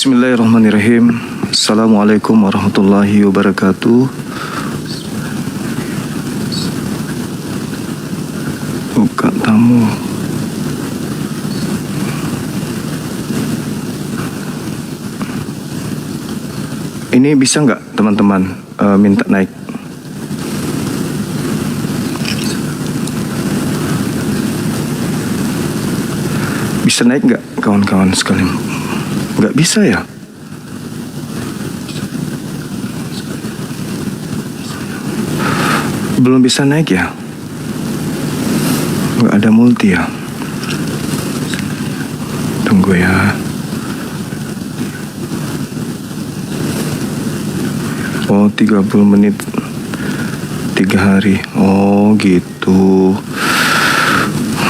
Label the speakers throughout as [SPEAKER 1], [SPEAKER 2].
[SPEAKER 1] Bismillahirrahmanirrahim. Assalamualaikum warahmatullahi wabarakatuh. Buka tamu. Ini bisa nggak teman-teman minta naik? Bisa naik nggak kawan-kawan sekalian? Nggak bisa ya? Belum bisa naik ya? Nggak ada multi ya? Tunggu ya. Oh, 30 menit 3 hari. Oh gitu.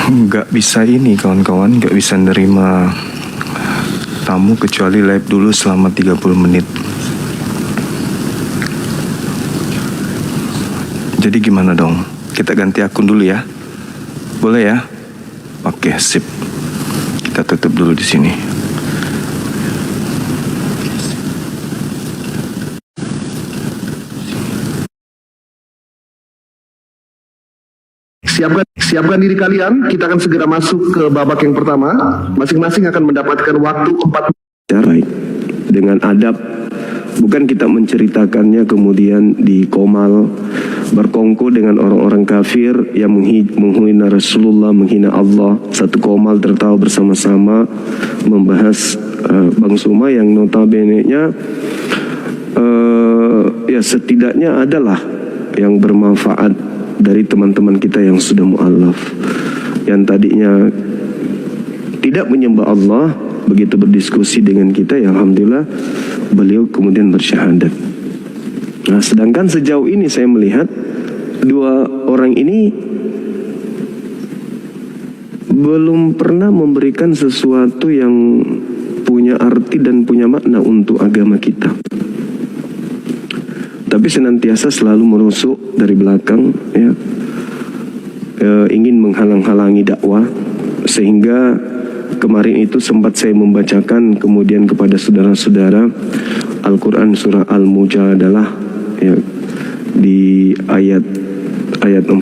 [SPEAKER 1] Nggak bisa ini kawan-kawan, nggak bisa nerima tamu kecuali live dulu selama 30 menit. Jadi gimana dong? Kita ganti akun dulu ya? Boleh ya? Oke, sip. Kita tutup dulu di sini.
[SPEAKER 2] Siapkan diri kalian, kita akan segera masuk ke babak yang pertama. Masing-masing akan mendapatkan waktu 4
[SPEAKER 3] cara dengan adab, bukan kita menceritakannya kemudian di komal berkongko dengan orang-orang kafir yang menghina Rasulullah, menghina Allah. Satu komal tertawa bersama-sama membahas Bang Suma yang notabene-nya ya setidaknya adalah yang bermanfaat dari teman-teman kita yang sudah mu'alaf, yang tadinya tidak menyembah Allah, begitu berdiskusi dengan kita, ya alhamdulillah beliau kemudian bersyahadat. Nah, sedangkan sejauh ini saya melihat dua orang ini belum pernah memberikan sesuatu yang punya arti dan punya makna untuk agama kita, tapi senantiasa selalu merusuk dari belakang, ya, ingin menghalang-halangi dakwah. Sehingga kemarin itu sempat saya membacakan kemudian kepada saudara-saudara Al-Quran surah Al-Mujadalah, ya, di ayat 14,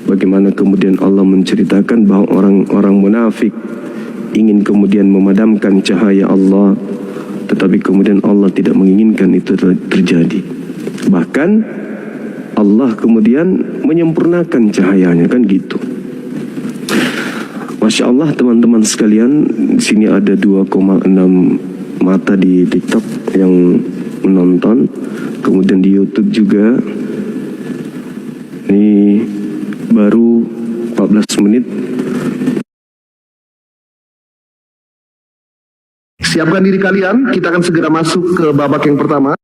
[SPEAKER 3] bagaimana kemudian Allah menceritakan bahwa orang-orang munafik ingin kemudian memadamkan cahaya Allah, tetapi kemudian Allah tidak menginginkan itu terjadi. Bahkan Allah kemudian menyempurnakan cahayanya, kan gitu. Masya Allah teman-teman sekalian, di sini ada 2,6 mata di TikTok yang menonton, kemudian di YouTube juga. Ini baru 14 menit.
[SPEAKER 2] Siapkan diri kalian, kita akan segera masuk ke babak yang pertama.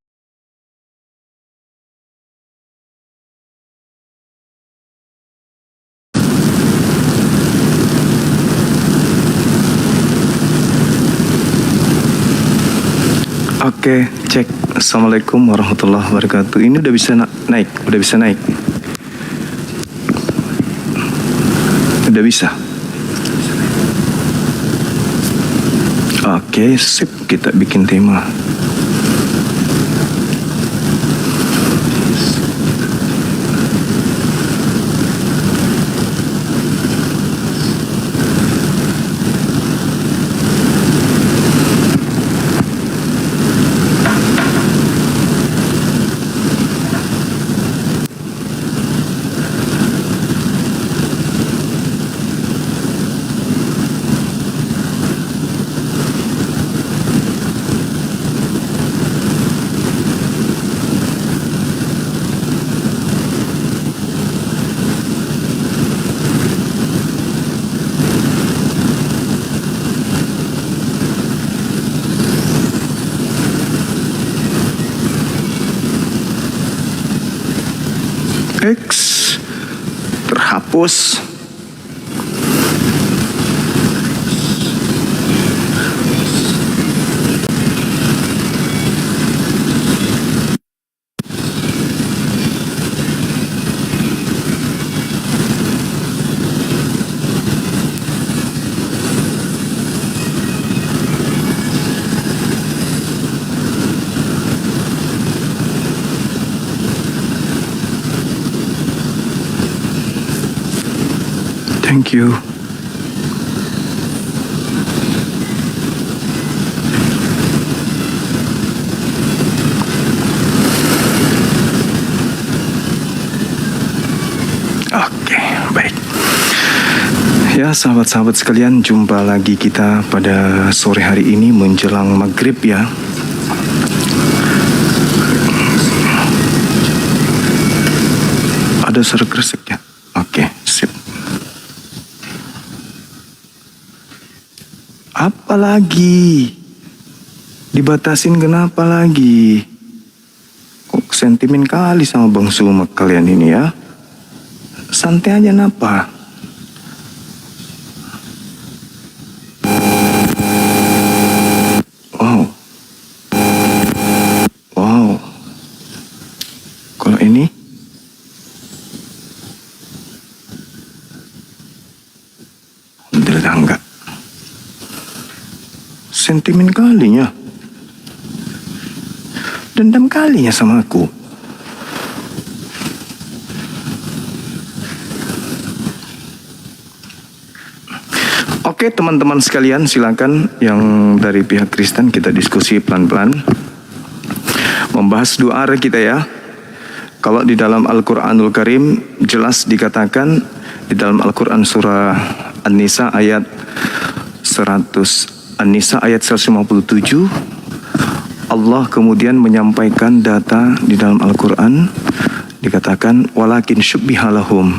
[SPEAKER 1] Oke, cek. Assalamualaikum warahmatullahi wabarakatuh. Ini udah bisa naik, udah bisa naik. Udah bisa. Oke, sip, kita bikin tema. X terhapus. Thank you. Oke, baik. Ya, sahabat-sahabat sekalian, jumpa lagi kita pada sore hari ini menjelang maghrib ya. Ada suara kresek ya? Oke, sip. Apa lagi? Dibatasin kenapa lagi? Kok sentimen kali sama Bang Sumek kalian ini ya? Santai aja napa? Wow. Wow. Kalau ini? Alhamdulillah enggak. Sentimen kalinya. Dendam kalinya sama aku. Oke teman-teman sekalian, silakan yang dari pihak Kristen kita diskusi pelan-pelan. Membahas doa kita ya. Kalau di dalam Al-Quranul Karim jelas dikatakan di dalam Al-Quran surah An-Nisa ayat 157, Allah kemudian menyampaikan data di dalam Al-Quran, dikatakan walakin syubbihalahum,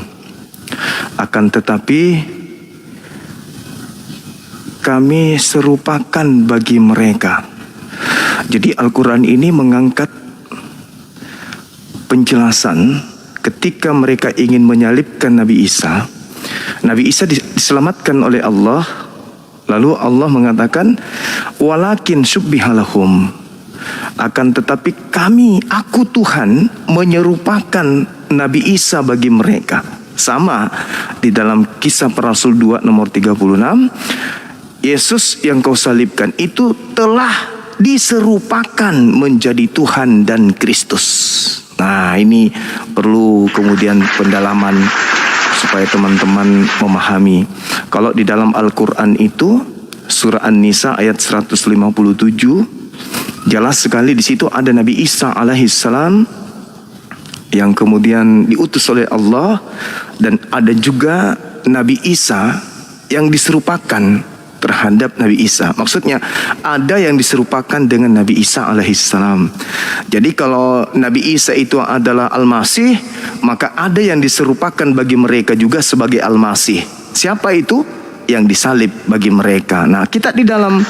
[SPEAKER 1] akan tetapi kami serupakan bagi mereka. Jadi Al-Quran ini mengangkat penjelasan ketika mereka ingin menyalibkan Nabi Isa. Nabi Isa diselamatkan oleh Allah. Lalu Allah mengatakan walakin syubbihalahum, akan tetapi kami, aku Tuhan, menyerupakan Nabi Isa bagi mereka. Sama di dalam Kisah Para Rasul 2 nomor 36, Yesus yang kau salibkan itu telah diserupakan menjadi Tuhan dan Kristus. Nah, ini perlu kemudian pendalaman supaya teman-teman memahami. Kalau di dalam Al-Quran itu surah An-Nisa ayat 157 jelas sekali, di situ ada Nabi Isa alaihissalam yang kemudian diutus oleh Allah, dan ada juga Nabi Isa yang diserupakan terhadap Nabi Isa. Maksudnya ada yang diserupakan dengan Nabi Isa alaihissalam. Jadi kalau Nabi Isa itu adalah Al-Masih, maka ada yang diserupakan bagi mereka juga sebagai Al-Masih. Siapa itu? Yang disalib bagi mereka. Nah, kita di dalam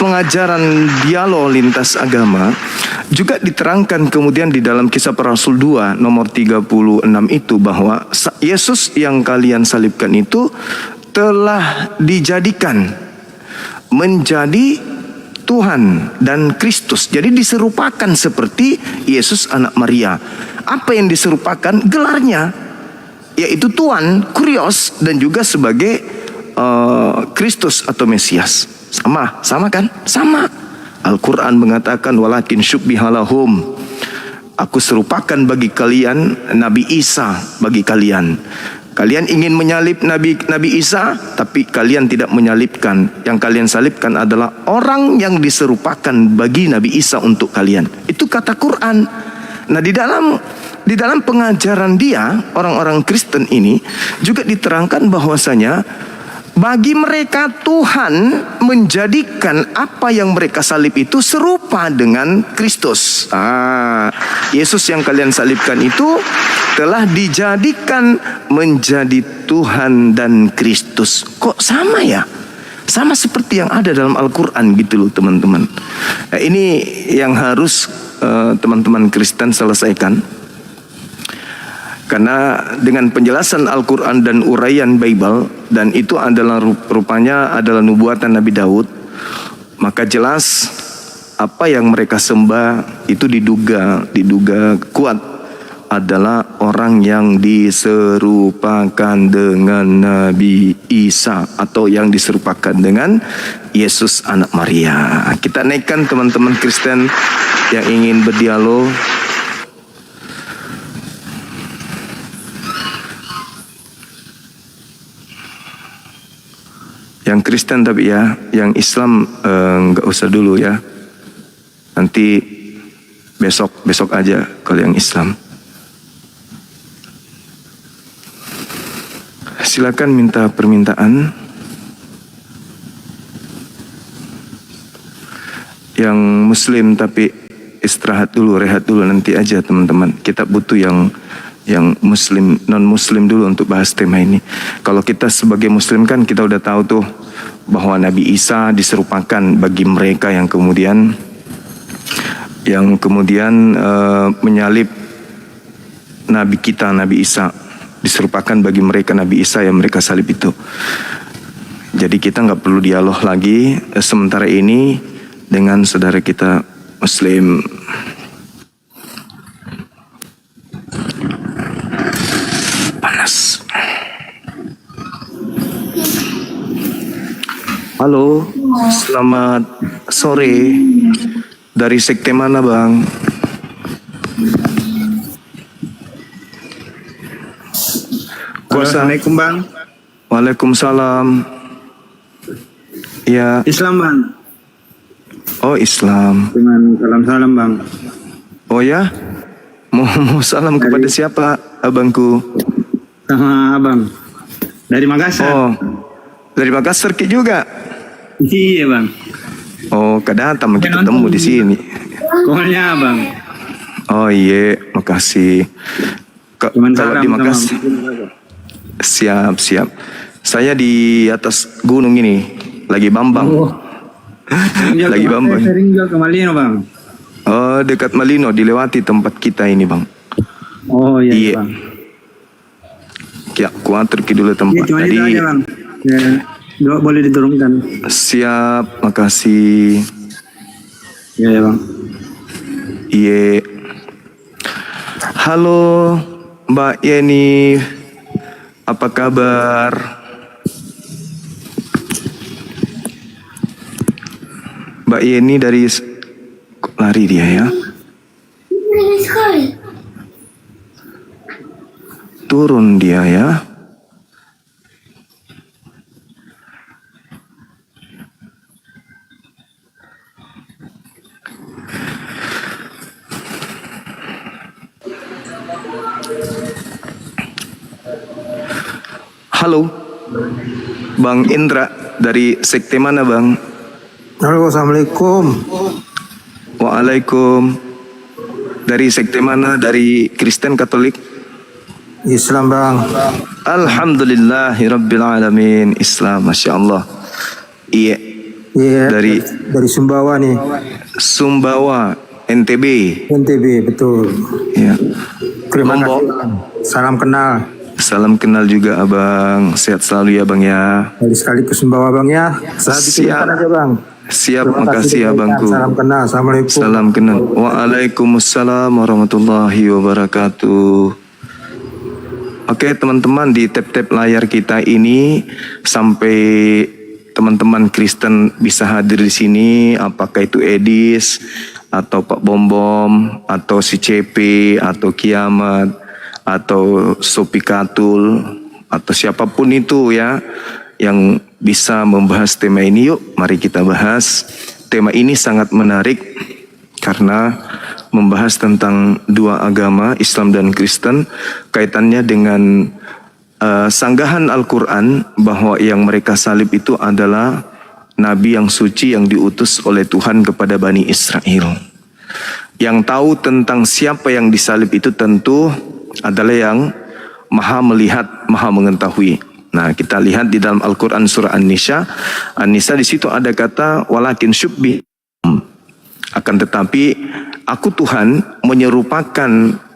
[SPEAKER 1] pengajaran dialog lintas agama juga diterangkan kemudian di dalam Kisah Para Rasul 2 nomor 36 itu bahwa Yesus yang kalian salibkan itu telah dijadikan menjadi Tuhan dan Kristus. Jadi diserupakan seperti Yesus anak Maria. Apa yang diserupakan? Gelarnya, yaitu Tuhan, Kurios, dan juga sebagai Kristus atau Mesias. Sama kan? Sama. Al-Quran mengatakan walakin syubbihalahum, aku serupakan bagi kalian Nabi Isa bagi kalian. Kalian ingin menyalib Nabi Isa, tapi kalian tidak menyalibkan. Yang kalian salibkan adalah orang yang diserupakan bagi Nabi Isa untuk kalian. Itu kata Quran. Nah, di dalam pengajaran dia, orang-orang Kristen ini juga diterangkan bahwasanya bagi mereka Tuhan menjadikan apa yang mereka salib itu serupa dengan Kristus. Yesus yang kalian salibkan itu telah dijadikan menjadi Tuhan dan Kristus. Kok sama ya? Sama seperti yang ada dalam Al-Quran gitu loh teman-teman. Nah, ini yang harus teman-teman Kristen selesaikan. Karena dengan penjelasan Al-Quran dan uraian Bible, dan itu adalah rupanya adalah nubuatan Nabi Daud, maka jelas apa yang mereka sembah itu diduga kuat adalah orang yang diserupakan dengan Nabi Isa atau yang diserupakan dengan Yesus anak Maria. Kita naikkan teman-teman Kristen yang ingin berdialog. Kristen tapi ya, yang Islam nggak usah dulu ya. Nanti besok aja kalau yang Islam. Silakan minta permintaan. Yang Muslim tapi istirahat dulu, rehat dulu nanti aja teman-teman. Kita butuh yang Muslim, non Muslim dulu untuk bahas tema ini. Kalau kita sebagai Muslim kan kita udah tahu tuh bahwa Nabi Isa diserupakan bagi mereka yang kemudian menyalib Nabi kita, Nabi Isa, diserupakan bagi mereka Nabi Isa yang mereka salib itu. Jadi kita nggak perlu dialog lagi sementara ini dengan saudara kita Muslim. Panas. Halo, selamat sore. Dari sekte mana, Bang?
[SPEAKER 4] Assalamualaikum Bang.
[SPEAKER 1] Waalaikumsalam. Ya.
[SPEAKER 4] Islam Bang.
[SPEAKER 1] Oh, Islam.
[SPEAKER 4] Dengan salam-salam Bang.
[SPEAKER 1] Oh ya? Mau salam kepada siapa, abangku?
[SPEAKER 4] Sama Abang. Dari Makassar.
[SPEAKER 1] Oh, dari Makassar juga.
[SPEAKER 4] Iya Bang.
[SPEAKER 1] Oh, kadang kita ketemu di sini.
[SPEAKER 4] Komennya Abang.
[SPEAKER 1] Oh iya, makasih.
[SPEAKER 4] Cuman
[SPEAKER 1] Kalau
[SPEAKER 4] salam
[SPEAKER 1] di Makassar.
[SPEAKER 4] sama
[SPEAKER 1] Siap. Saya di atas gunung ini, lagi Bambang.
[SPEAKER 4] Oh.
[SPEAKER 1] Lagi Bambang.
[SPEAKER 4] Sering juga ke Malino Bang.
[SPEAKER 1] Oh, dekat Malino, dilewati tempat kita ini, Bang.
[SPEAKER 4] Oh iya,
[SPEAKER 1] Iya.
[SPEAKER 4] Bang.
[SPEAKER 1] Ya, kuatur dulu
[SPEAKER 4] Iya
[SPEAKER 1] tempat.
[SPEAKER 4] cuma itu
[SPEAKER 1] Jadi,
[SPEAKER 4] aja Bang. Ya, boleh diturunkan.
[SPEAKER 1] siap, makasih.
[SPEAKER 4] Iya ya Bang.
[SPEAKER 1] Iya. Halo, Mbak Yeni. Apa kabar? Mbak Yeni dari kok lari dia ya? Turun dia ya. Halo, Bang Indra dari sekte mana, Bang?
[SPEAKER 5] Halo, assalamualaikum.
[SPEAKER 1] Waalaikum. Dari sekte mana? Dari Kristen Katolik?
[SPEAKER 5] Islam bang.
[SPEAKER 1] Alhamdulillahirabbil alamin. Islam, masya Allah. Iya.
[SPEAKER 5] Iya.
[SPEAKER 1] Dari
[SPEAKER 5] Sumbawa nih.
[SPEAKER 1] Sumbawa, NTB.
[SPEAKER 5] NTB betul.
[SPEAKER 1] Ya.
[SPEAKER 5] Terima
[SPEAKER 1] Lombok.
[SPEAKER 5] kasih bang. Salam kenal.
[SPEAKER 1] Salam kenal juga abang. Sehat selalu ya bang ya.
[SPEAKER 5] Sekali ke Sumbawa bang ya. Saya bikinkan aja bang.
[SPEAKER 1] Siap,
[SPEAKER 5] Terima
[SPEAKER 1] makasih
[SPEAKER 5] kasih,
[SPEAKER 1] abangku.
[SPEAKER 5] Salam kenal. Assalamualaikum.
[SPEAKER 1] Salam kenal. Waalaikumsalam warahmatullahi wabarakatuh. Oke teman-teman, di tab-tab layar kita ini sampai teman-teman Kristen bisa hadir di sini, apakah itu Edis atau Pak Bombom atau si CP atau Kiamat atau Sopi Katul atau siapapun itu ya yang bisa membahas tema ini, yuk mari kita bahas. Tema ini sangat menarik karena membahas tentang dua agama, Islam dan Kristen, kaitannya dengan sanggahan Al-Quran bahwa yang mereka salib itu adalah Nabi yang suci yang diutus oleh Tuhan kepada Bani Israel. Yang tahu tentang siapa yang disalib itu tentu adalah yang maha melihat, maha mengetahui. Nah, kita lihat di dalam Al-Quran surah An-Nisa. An-Nisa di situ ada kata walakin syubbi. Akan tetapi aku Tuhan menyerupakan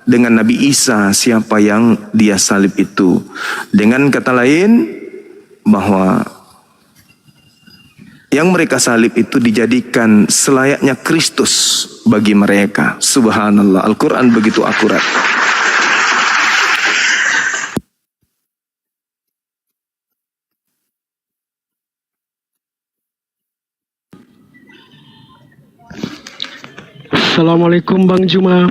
[SPEAKER 1] dengan Nabi Isa siapa yang dia salib itu. Dengan kata lain bahwa yang mereka salib itu dijadikan selayaknya Kristus bagi mereka. Subhanallah, Al-Quran begitu akurat.
[SPEAKER 6] Assalamualaikum Bang Juma.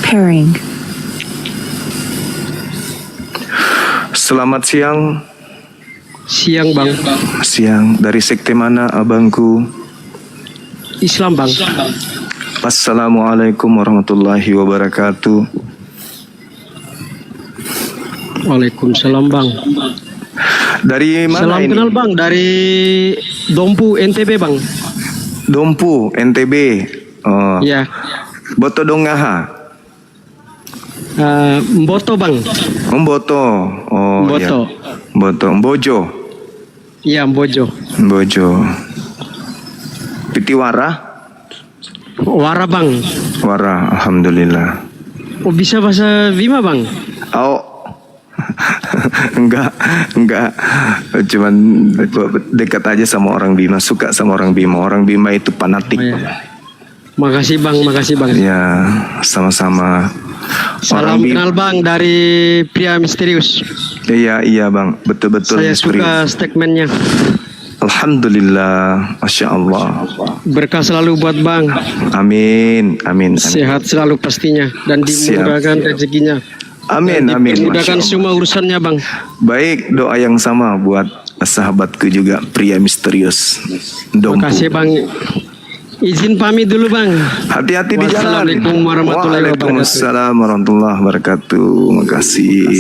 [SPEAKER 7] Pairing.
[SPEAKER 1] Selamat siang.
[SPEAKER 6] Siang bang.
[SPEAKER 1] Siang. Dari sekte mana abangku?
[SPEAKER 6] Islam bang.
[SPEAKER 1] Assalamualaikum warahmatullahi wabarakatuh.
[SPEAKER 6] Waalaikumsalam bang.
[SPEAKER 1] Dari mana
[SPEAKER 6] Salam
[SPEAKER 1] ini?
[SPEAKER 6] kenal bang. Dari Dompu NTB bang.
[SPEAKER 1] Dompu, NTB. Oh.
[SPEAKER 6] Ya.
[SPEAKER 1] Boto Dongaha.
[SPEAKER 6] Mboto bang.
[SPEAKER 1] Mboto. Oh,
[SPEAKER 6] Mboto.
[SPEAKER 1] Ya. Mboto. Mbojo.
[SPEAKER 6] Iya Mbojo.
[SPEAKER 1] Mbojo. Pitiwara.
[SPEAKER 6] Wara bang.
[SPEAKER 1] Wara. Alhamdulillah.
[SPEAKER 6] Oh bisa bahasa Bima bang.
[SPEAKER 1] Oh. enggak. Cuman dekat aja sama orang Bima, suka sama orang Bima. Orang Bima itu fanatik.
[SPEAKER 6] Oh, ya. Makasih bang.
[SPEAKER 1] Ya, sama-sama.
[SPEAKER 6] Salam kenal bang dari pria misterius.
[SPEAKER 1] Iya bang, betul-betul
[SPEAKER 6] Saya
[SPEAKER 1] misterius.
[SPEAKER 6] suka statementnya.
[SPEAKER 1] Alhamdulillah, Masya Allah.
[SPEAKER 6] Berkah selalu buat bang.
[SPEAKER 1] Amin.
[SPEAKER 6] Sehat selalu pastinya dan dimudahkan rezekinya.
[SPEAKER 1] Amin.
[SPEAKER 6] Dimudahkan
[SPEAKER 1] Masya Allah.
[SPEAKER 6] semua urusannya bang.
[SPEAKER 1] Baik, doa yang sama buat sahabatku juga, pria misterius. Dompu.
[SPEAKER 6] Makasih bang. Izin pamit dulu bang.
[SPEAKER 1] Hati-hati di jalan.
[SPEAKER 6] Wassalamualaikum warahmatullahi wabarakatuh.
[SPEAKER 1] Waalaikumsalam warahmatullahi wabarakatuh. Makasih.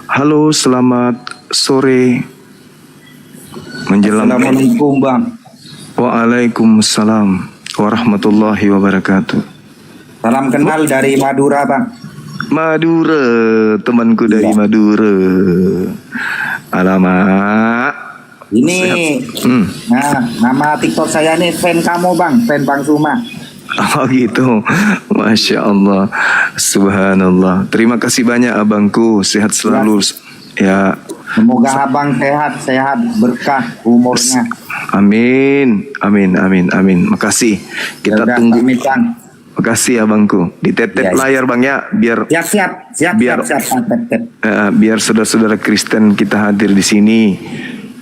[SPEAKER 1] Halo, selamat sore. Menjelang.
[SPEAKER 7] Assalamualaikum bang.
[SPEAKER 1] Waalaikumsalam warahmatullahi wabarakatuh.
[SPEAKER 7] Salam kenal dari Madura bang.
[SPEAKER 1] Madura, temanku dari Madura. Alamak.
[SPEAKER 7] Ini, nah nama TikTok saya nih fan kamu bang, fan Bang Suma.
[SPEAKER 1] Oh gitu. Masya Allah. Subhanallah. Terima kasih banyak abangku. Sehat selalu. Ya.
[SPEAKER 7] Semoga abang sehat berkah umurnya.
[SPEAKER 1] Amin. Makasih. Kita
[SPEAKER 7] Yaudah,
[SPEAKER 1] tunggu.
[SPEAKER 7] pamit, bang.
[SPEAKER 1] Makasih abangku. Ditetep
[SPEAKER 7] Ya,
[SPEAKER 1] layar bang ya. Biar
[SPEAKER 7] Siap.
[SPEAKER 1] Biar- biar saudara-saudara Kristen kita hadir di sini.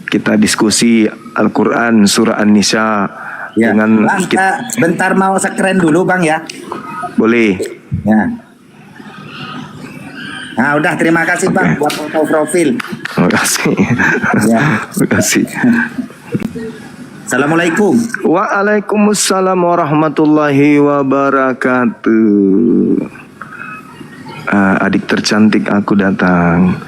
[SPEAKER 1] Kita diskusi Al-Quran surah An-Nisa
[SPEAKER 7] Ya.
[SPEAKER 1] dengan
[SPEAKER 7] Bang, bentar mau sekeren dulu bang ya.
[SPEAKER 1] boleh.
[SPEAKER 7] Ya. Nah udah terima kasih bang buat foto profil.
[SPEAKER 1] Terima kasih.
[SPEAKER 7] Ya.
[SPEAKER 1] Terima kasih.
[SPEAKER 7] Assalamualaikum.
[SPEAKER 1] Waalaikumsalam warahmatullahi wabarakatuh. Adik tercantik aku datang.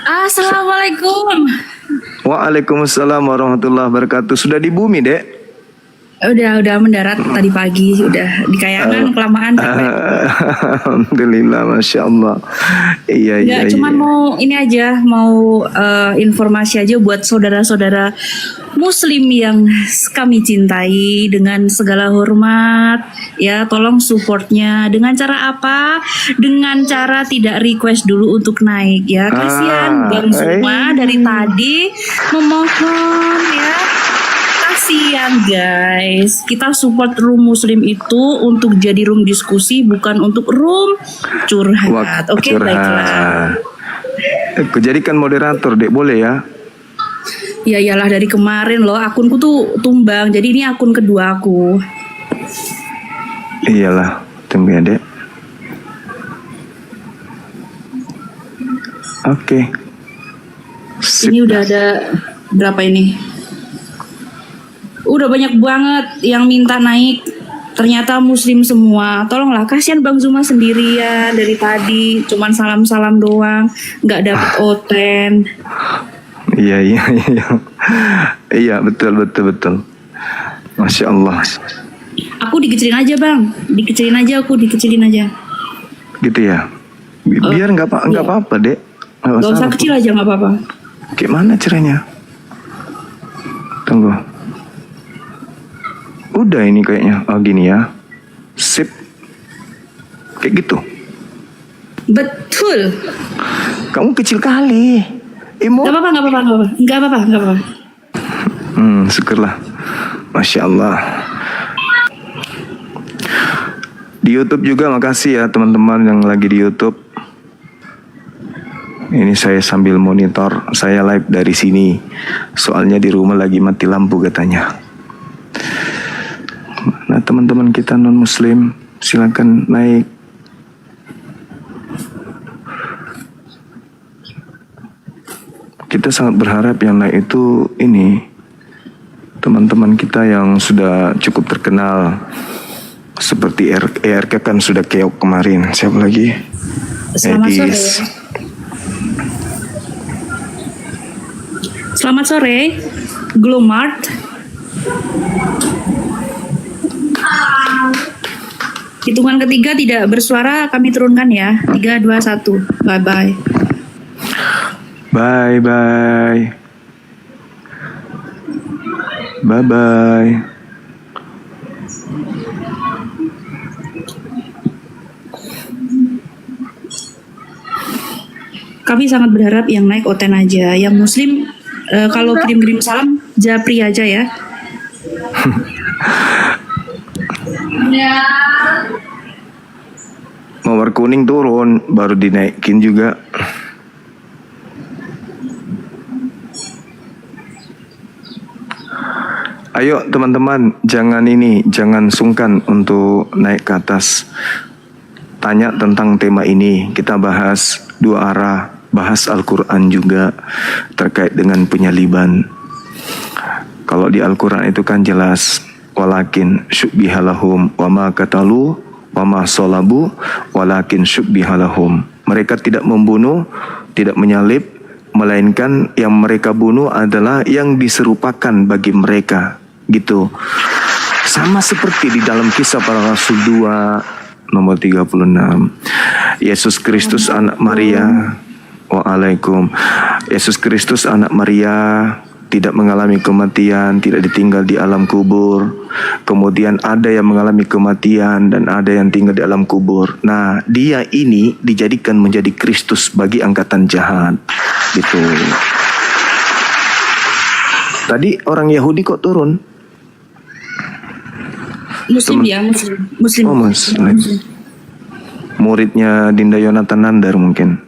[SPEAKER 8] Assalamualaikum.
[SPEAKER 1] Waalaikumsalam warahmatullahi wabarakatuh. Sudah di bumi, Dek?
[SPEAKER 8] Udah mendarat tadi pagi, udah di Kayangan kelamaan capek.
[SPEAKER 1] Alhamdulillah, Masya Allah. Iya.
[SPEAKER 8] Cuman mau ini aja, mau informasi aja buat saudara-saudara Muslim yang kami cintai dengan segala hormat. Ya, tolong supportnya dengan cara apa? Dengan cara tidak request dulu untuk naik ya. Kasihan Bang Zuma dari tadi memohon ya. Kasihan guys, kita support room muslim itu untuk jadi room diskusi, bukan untuk room curhat. Oke, baiklah.
[SPEAKER 1] Aku jadikan moderator, Dek, boleh ya?
[SPEAKER 8] Ya iyalah, dari kemarin loh akunku tuh tumbang, jadi ini akun kedua aku.
[SPEAKER 1] Iyalah, tunggu ya, Dek. Oke. Sip.
[SPEAKER 8] Ini udah ada berapa ini? Udah banyak banget yang minta naik. Ternyata muslim semua. Tolonglah, kasihan Bang Zuma sendirian dari tadi. Cuman salam-salam doang, nggak dapet oten.
[SPEAKER 1] Iya. Iya, betul. Masya Allah.
[SPEAKER 8] Aku dikecilin aja bang, dikecilin aja.
[SPEAKER 1] Gitu ya. Biar nggak apa-apa, Dek.
[SPEAKER 8] Gak usah kecil aja, nggak apa-apa.
[SPEAKER 1] Gimana caranya? Tunggu. Udah ini kayaknya. Oh gini ya. Sip. Kayak gitu.
[SPEAKER 8] Betul.
[SPEAKER 1] Kamu kecil kali.
[SPEAKER 8] Gak apa-apa.
[SPEAKER 1] Syukurlah. Masya Allah. Di YouTube juga makasih ya teman-teman yang lagi di YouTube. Ini saya sambil monitor, saya live dari sini. Soalnya di rumah lagi mati lampu katanya. Nah, teman-teman kita non-muslim, silakan naik. Kita sangat berharap yang naik itu ini teman-teman kita yang sudah cukup terkenal, seperti ERK kan sudah keok kemarin. Siapa lagi?
[SPEAKER 8] Selamat sore.
[SPEAKER 1] Edis.
[SPEAKER 8] Selamat sore, Glomart. Hitungan ketiga tidak bersuara, kami turunkan ya. 3, 2, 1. Bye-bye.
[SPEAKER 1] Bye-bye. Bye-bye.
[SPEAKER 8] Kami sangat berharap yang naik Oten aja. Yang muslim kalau kirim-kirim salam Japri aja ya.
[SPEAKER 1] Mawar kuning turun, baru dinaikin juga. Ayo teman-teman, jangan sungkan untuk naik ke atas. Tanya tentang tema ini, kita bahas dua arah, bahas Al-Quran juga terkait dengan penyaliban. Kalau di Al-Quran itu kan jelas, walakin syubbihalahum wama katalu wama solabu walakin syubbihalahum. Mereka tidak membunuh, tidak menyalib, melainkan yang mereka bunuh adalah yang diserupakan bagi mereka. Gitu. Sama seperti di dalam Kisah Para Rasul 2 nomor 36. Yesus Kristus anak Maria. Waalaikum. Yesus Kristus anak Maria tidak mengalami kematian, tidak ditinggal di alam kubur. Kemudian ada yang mengalami kematian dan ada yang tinggal di alam kubur. Nah, dia ini dijadikan menjadi Kristus bagi angkatan jahat. Gitu. Tadi orang Yahudi kok turun?
[SPEAKER 8] Muslim ya, muslim.
[SPEAKER 1] Oh, muslim. Muridnya Dinda Yonatan Nandar mungkin.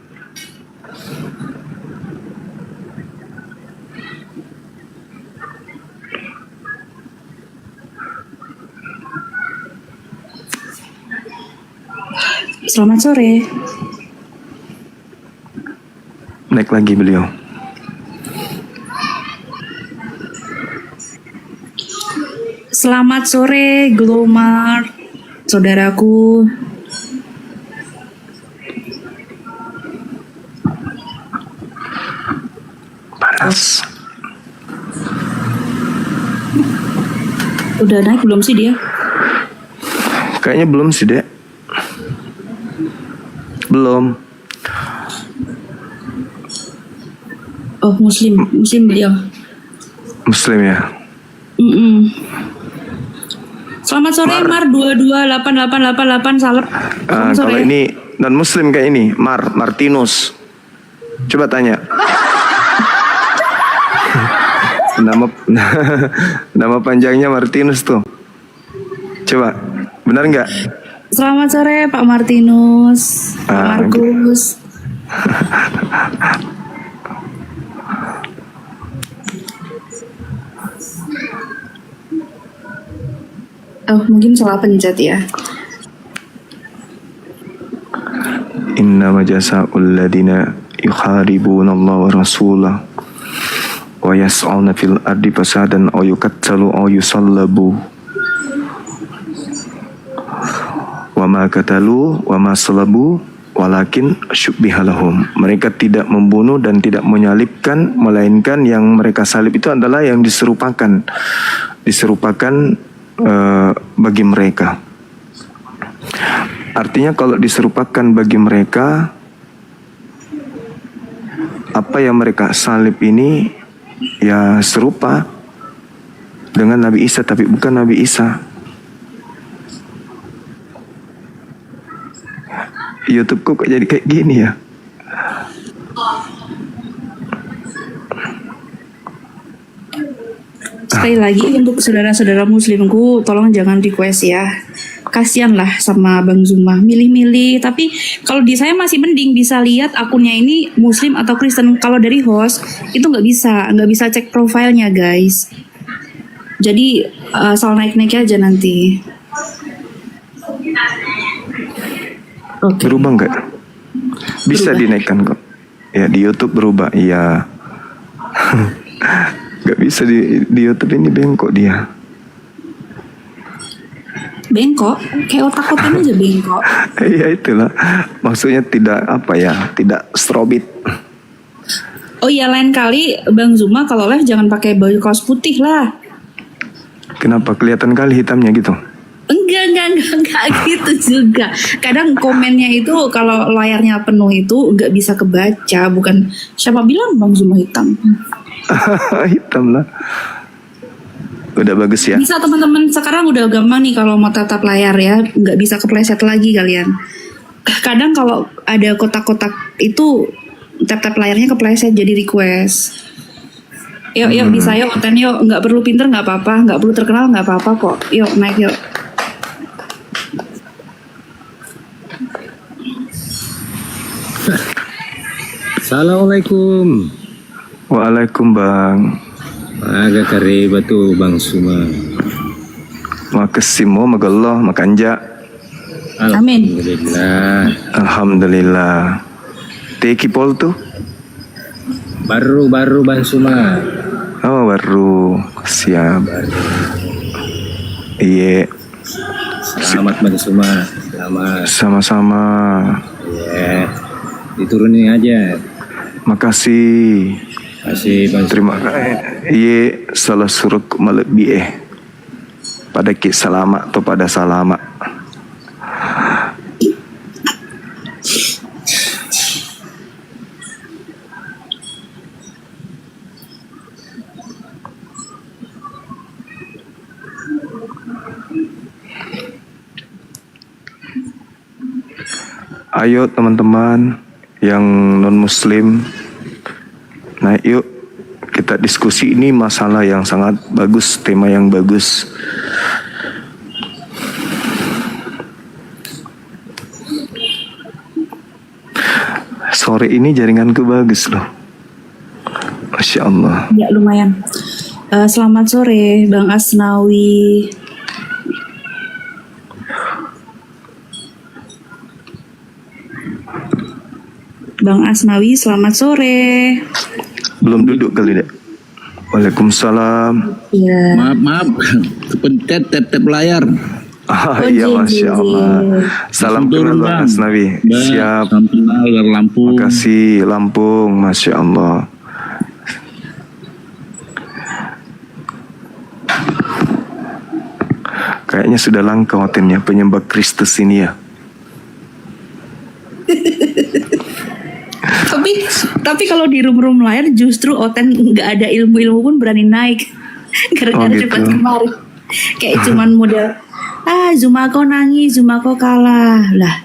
[SPEAKER 8] Selamat sore.
[SPEAKER 1] Naik lagi beliau.
[SPEAKER 8] Selamat sore, Glomar, saudaraku.
[SPEAKER 1] Panas.
[SPEAKER 8] Udah naik belum sih dia?
[SPEAKER 1] Kayaknya belum sih, Dek. Belum.
[SPEAKER 8] Oh, muslim beliau.
[SPEAKER 1] Muslim ya.
[SPEAKER 8] Selamat sore, Mar 228888 salam. Selamat sore.
[SPEAKER 1] Kalau ini non muslim kayak ini, Martinus. Coba tanya. nama panjangnya Martinus tuh. Coba, benar nggak?
[SPEAKER 8] Selamat sore, Pak Martinus, Pak Markus. Oh, mungkin salah pencet ya.
[SPEAKER 1] Innama jazaa'ul ladina yukharibuna Allah wa rasulah wa yas'una fil ardi fasadan aw yuqattalu aw yusallabu wa ma katalu wa ma salabu walakin syubbihalahum. Mereka tidak membunuh dan tidak menyalibkan, melainkan yang mereka salib itu adalah yang diserupakan bagi mereka. Artinya kalau diserupakan bagi mereka, apa yang mereka salib ini ya serupa dengan Nabi Isa, tapi bukan Nabi Isa. YouTubeku kok jadi kayak gini ya?
[SPEAKER 8] Sekali lagi untuk saudara-saudara muslimku, tolong jangan request ya. kasihan lah sama Bang Zuma, milih-milih. Tapi kalau di saya masih mending bisa lihat akunnya ini Muslim atau Kristen. Kalau dari host itu nggak bisa cek profilnya guys. Jadi asal naik-naik aja nanti. Oke.
[SPEAKER 1] Berubah nggak? Bisa
[SPEAKER 8] Berubah.
[SPEAKER 1] dinaikkan kok. Ya di YouTube berubah, iya. Nggak bisa di YouTube ini bengkok dia.
[SPEAKER 8] Bengkok, kayak otak-otak aja bengkok.
[SPEAKER 1] Iya itulah. Maksudnya tidak strobit.
[SPEAKER 8] Oh iya, lain kali Bang Zuma kalau live jangan pakai baju kaos putih lah.
[SPEAKER 1] Kenapa kelihatan kali hitamnya gitu?
[SPEAKER 8] Enggak gitu juga. Kadang komennya itu kalau layarnya penuh itu nggak bisa kebaca. Bukan siapa bilang Bang Zuma hitam.
[SPEAKER 1] Hitam lah. Udah bagus ya.
[SPEAKER 8] Bisa teman-teman, sekarang udah gampang nih kalau mau tatap layar ya, nggak bisa kepleset lagi kalian. Kadang kalau ada kotak-kotak itu tap-tap layarnya kepleset jadi request. Yuk bisa yuk Oten yuk, nggak perlu pinter nggak apa-apa, nggak perlu terkenal nggak apa-apa kok. Yuk naik yuk.
[SPEAKER 9] Assalamualaikum.
[SPEAKER 1] Waalaikumsalam bang.
[SPEAKER 9] Agak kare batu Bang Zuma.
[SPEAKER 1] Makasih mo magallah makanja.
[SPEAKER 8] Amin.
[SPEAKER 9] Alhamdulillah.
[SPEAKER 1] Alhamdulillah. Teki pol tuh.
[SPEAKER 9] Baru Bang Zuma.
[SPEAKER 1] Oh baru siap. Iya.
[SPEAKER 9] Selamat Bang Zuma. Selamat.
[SPEAKER 1] Sama-sama.
[SPEAKER 9] Ya. Diturunin aja.
[SPEAKER 1] Makasih.
[SPEAKER 9] Kasih Bang Zuma.
[SPEAKER 1] Terima kasih. Iya salah suruh melebihi pada ki salama atau pada salama. Ayo teman-teman yang non muslim, naik yuk kita diskusi, ini masalah yang sangat bagus, tema yang bagus. Sore ini jaringanku bagus loh, Masya Allah.
[SPEAKER 8] Ya lumayan. Selamat sore Bang Asnawi. Bang Asnawi, selamat sore.
[SPEAKER 1] Belum duduk kali dek. Waalaikumsalam.
[SPEAKER 8] Ya.
[SPEAKER 10] Maaf, kepencet tap layar.
[SPEAKER 1] Ah, iya Masya Allah. Salam kenal Bang Asnawi. Siap.
[SPEAKER 10] Salam kenal dari Lampung.
[SPEAKER 1] Makasih Lampung, Masya Allah. Kayaknya sudah langka hotelnya penyembah Kristus ini ya.
[SPEAKER 8] Tapi kalau di room layar justru Oten nggak ada ilmu pun berani naik gara-gara
[SPEAKER 1] Oh, gitu.
[SPEAKER 8] debat kemarin. Kayak cuman model Zuma kau nangis, Zuma kau kalah lah.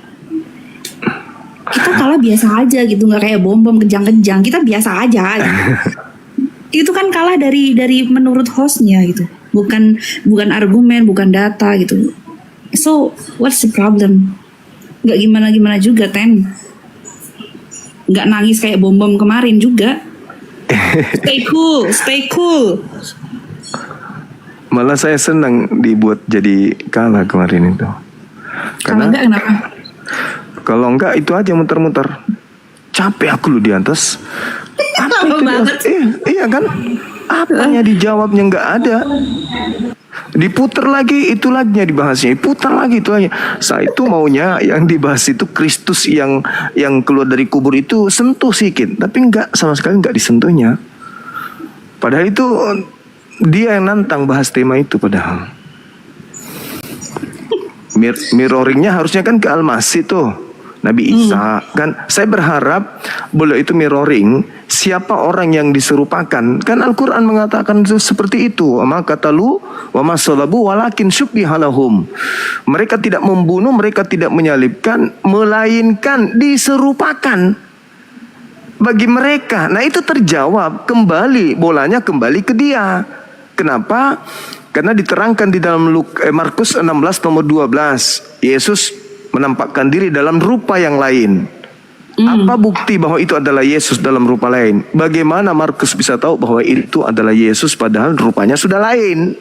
[SPEAKER 8] Kita kalah biasa aja gitu, nggak kayak bom kejang-kejang. Kita biasa aja. Gitu. Itu kan kalah dari menurut hostnya gitu, bukan argumen, bukan data gitu. So what's the problem? Nggak gimana juga Ten. Nggak nangis kayak bom kemarin juga. Stay cool.
[SPEAKER 1] Malah saya senang dibuat jadi kalah kemarin itu.
[SPEAKER 8] Kalau enggak kenapa?
[SPEAKER 1] Kalau enggak itu aja muter-muter. Capek aku lu di atas. Apa itu
[SPEAKER 8] banget.
[SPEAKER 1] Iya kan? Apanya dijawabnya nggak ada. Diputer lagi, itu lagi dibahasnya, putar lagi itu lagi. Saya itu maunya yang dibahas itu Kristus yang keluar dari kubur itu sentuh sedikit, tapi enggak, sama sekali enggak disentuhnya. Padahal itu dia yang nantang bahas tema itu padahal. Mirroringnya harusnya kan ke Al-Masih tuh, Nabi Isa kan. Saya berharap boleh itu mirroring siapa orang yang diserupakan. Kan Al-Quran mengatakan seperti itu. Wa ma qatalu wa ma salabu walakin syubbiha lahum. Mereka tidak membunuh, mereka tidak menyalibkan, melainkan diserupakan bagi mereka. Nah itu terjawab kembali, bolanya kembali ke dia. Kenapa? Karena diterangkan di dalam Markus 16 nomor 12, Yesus menampakkan diri dalam rupa yang lain. Apa bukti bahwa itu adalah Yesus dalam rupa lain? Bagaimana Markus bisa tahu bahwa itu adalah Yesus padahal rupanya sudah lain?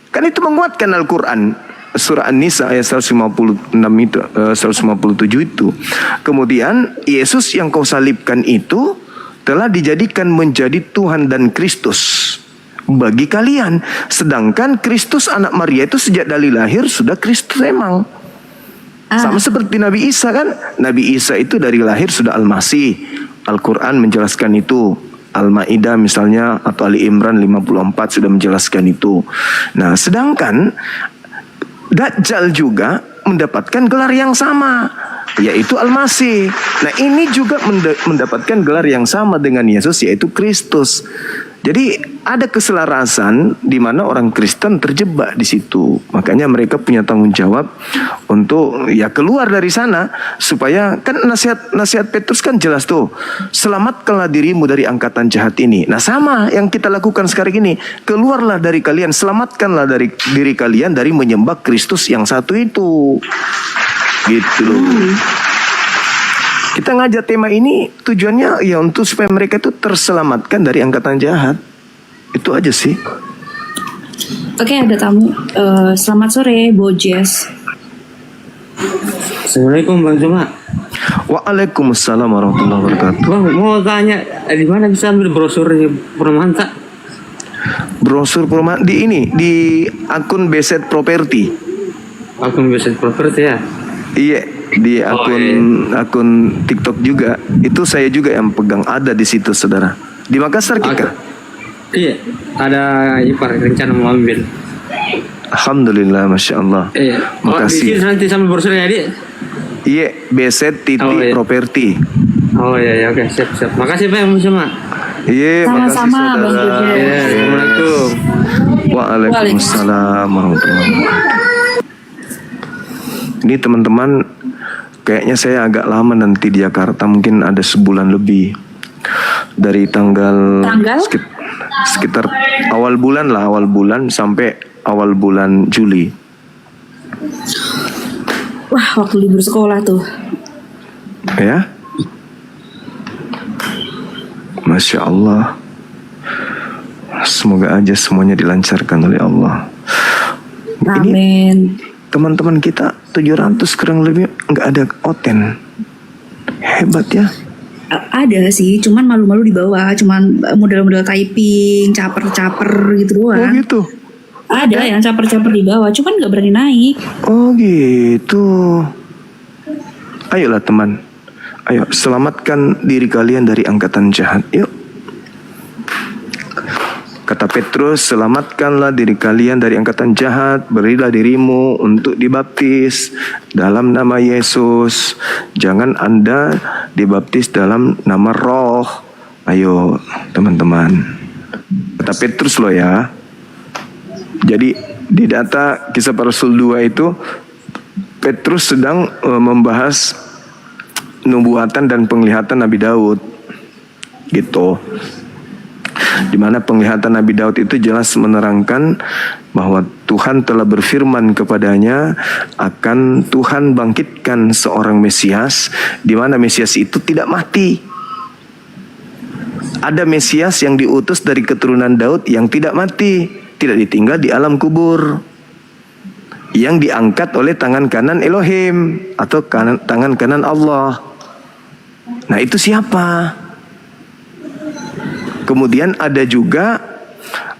[SPEAKER 1] Kan itu menguatkan Al-Quran. Surah An-Nisa ayat 156 itu, 157 itu. Kemudian Yesus yang kau salibkan itu telah dijadikan menjadi Tuhan dan Kristus bagi kalian. Sedangkan Kristus anak Maria itu sejak dari lahir sudah Kristus emang. Sama seperti Nabi Isa kan. Nabi Isa itu dari lahir sudah Al-Masih. Al-Quran menjelaskan itu. Al-Ma'idah misalnya atau Ali Imran 54 sudah menjelaskan itu. Nah sedangkan Dajjal juga mendapatkan gelar yang sama, yaitu Al-Masih. Nah ini juga mendapatkan gelar yang sama dengan Yesus, yaitu Kristus. Jadi ada keselarasan di mana orang Kristen terjebak di situ. Makanya mereka punya tanggung jawab untuk ya keluar dari sana, supaya kan nasihat Petrus kan jelas tuh, selamatkanlah dirimu dari angkatan jahat ini. Nah sama yang kita lakukan sekarang ini, keluarlah dari kalian, selamatkanlah dari diri kalian dari menyembah Kristus yang satu itu. Gitu loh. Kita ngajak tema ini tujuannya ya untuk supaya mereka itu terselamatkan dari angkatan jahat. Itu aja sih.
[SPEAKER 8] Oke, ada tamu. Selamat sore, Bojes.
[SPEAKER 4] Assalamualaikum Bang Cuma.
[SPEAKER 1] Waalaikumsalam warahmatullahi wabarakatuh.
[SPEAKER 4] Bang, mau tanya, di mana bisa ambil brosur perumahan tak?
[SPEAKER 1] Brosur perumahan di ini, di akun Beset Property.
[SPEAKER 4] Akun Beset Property ya?
[SPEAKER 1] Iya, di akun TikTok juga. Itu saya juga yang pegang, ada di situ saudara. Di Makassar kita.
[SPEAKER 4] Iya, ada ipar rencana mau ambil.
[SPEAKER 1] Alhamdulillah, masya Allah.
[SPEAKER 4] Iya.
[SPEAKER 1] Makasih.
[SPEAKER 4] Di sini nanti sambil brosurnya Dik.
[SPEAKER 1] Iya, Beset titik Property.
[SPEAKER 4] Oh iya, oke, siap. Makasih Bang Cuma.
[SPEAKER 1] Iya, makasih
[SPEAKER 8] Sama-sama, Bang
[SPEAKER 1] saudara.
[SPEAKER 8] Bojes.
[SPEAKER 4] Iya, Assalamualaikum.
[SPEAKER 1] Waalaikumsalam warahmatullahi wabarakatuh. Ini teman-teman, kayaknya saya agak lama nanti di Jakarta, mungkin ada sebulan lebih. Dari tanggal? Sekitar awal bulan sampai awal bulan Juli.
[SPEAKER 8] Wah, waktu libur sekolah tuh.
[SPEAKER 1] Ya, Masya Allah. Semoga aja semuanya dilancarkan oleh Allah. Ini
[SPEAKER 8] Amin.
[SPEAKER 1] teman-teman kita 700 kurang lebih nggak ada oten. Hebat ya.
[SPEAKER 8] Ada sih, cuman malu-malu di bawah, cuman model-model typing, caper-caper gitu doang.
[SPEAKER 1] Oh gitu.
[SPEAKER 8] Ada yang caper-caper di bawah, cuman nggak berani naik.
[SPEAKER 1] Oh gitu. Ayolah teman. Ayo selamatkan diri kalian dari angkatan jahat. Yuk. Kata Petrus, selamatkanlah diri kalian dari angkatan jahat, berilah dirimu untuk dibaptis dalam nama Yesus. Jangan Anda dibaptis dalam nama roh. Ayo teman-teman. Kata Petrus loh ya. Jadi di data Kisah Para Rasul 2 itu, Petrus sedang membahas nubuatan dan penglihatan Nabi Daud. Gitu. Di mana penglihatan Nabi Daud itu jelas menerangkan bahwa Tuhan telah berfirman kepadanya akan Tuhan bangkitkan seorang Mesias, di mana Mesias itu tidak mati. Ada Mesias yang diutus dari keturunan Daud yang tidak mati, tidak ditinggal di alam kubur, yang diangkat oleh tangan kanan Elohim atau tangan kanan Allah. Nah itu siapa? Kemudian ada juga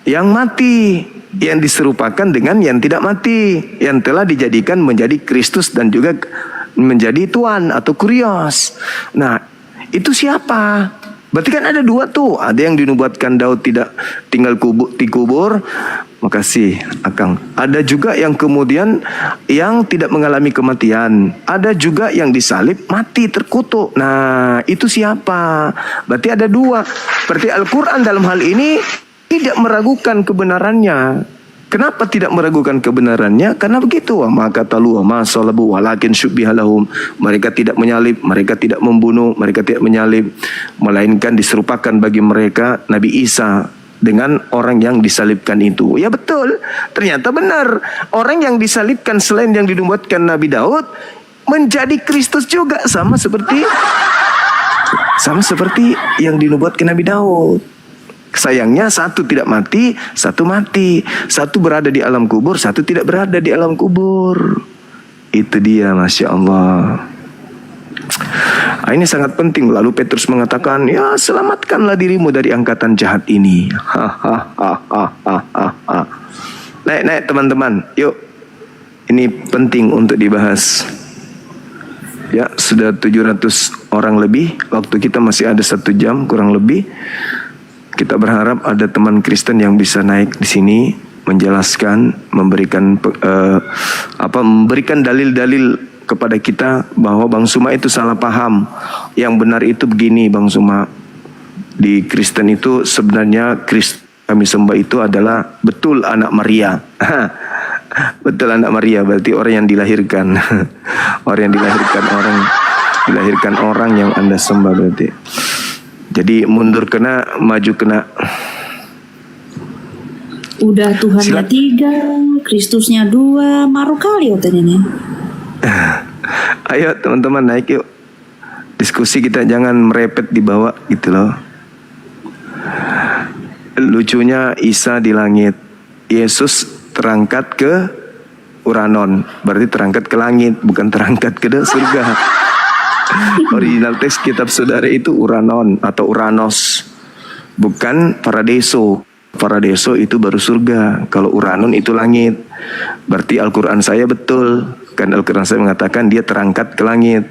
[SPEAKER 1] yang mati, yang diserupakan dengan yang tidak mati, yang telah dijadikan menjadi Kristus dan juga menjadi Tuhan atau Kurios. Nah, itu siapa? Berarti kan ada dua tuh. Ada yang dinubuatkan Daud tidak tinggal dikubur. Makasih Akang. Ada juga yang kemudian yang tidak mengalami kematian. Ada juga yang disalib mati terkutuk. Nah itu siapa? Berarti ada dua. Berarti Al-Quran dalam hal ini tidak meragukan kebenarannya. Kenapa tidak meragukan kebenarannya? Karena begitu. Maka talu ma salabu walakin syubbihalahum. Mereka tidak menyalib, mereka tidak membunuh, mereka tidak menyalib, melainkan diserupakan bagi mereka Nabi Isa
[SPEAKER 3] dengan orang yang disalibkan itu. Ya betul, ternyata benar. Orang yang disalibkan selain yang dinubuatkan Nabi Daud menjadi Kristus juga, sama seperti yang dinubuatkan Nabi Daud. Sayangnya satu tidak mati, satu mati. Satu berada di alam kubur, satu tidak berada di alam kubur. Itu dia, Masya Allah. Ini sangat penting. Lalu Petrus mengatakan, ya selamatkanlah dirimu dari angkatan jahat ini. Naik teman-teman, yuk. Ini penting untuk dibahas. Ya, sudah 700 orang lebih. Waktu kita masih ada 1 jam kurang lebih. Kita berharap ada teman Kristen yang bisa naik di sini menjelaskan, memberikan dalil-dalil kepada kita bahwa Bang Suma itu salah paham. Yang benar itu begini, Bang Suma. Di Kristen itu sebenarnya kami sembah itu adalah betul anak Maria. Betul anak Maria, berarti orang yang dilahirkan. Orang yang dilahirkan orang yang Anda sembah berarti. Jadi mundur kena, maju kena.
[SPEAKER 8] Udah Tuhannya 3, Kristusnya 2, maru kali ini.
[SPEAKER 3] Ayo teman-teman naik yuk. Diskusi kita jangan merepet di bawah gitu loh. Lucunya Isa di langit, Yesus terangkat ke Uranon, berarti terangkat ke langit, bukan terangkat ke surga. Original teks kitab saudara itu Uranon atau Uranos, bukan Paradiso. Paradiso itu baru surga. Kalau Uranon itu langit. Berarti Al-Quran saya betul. Kan Al-Quran saya mengatakan dia terangkat ke langit.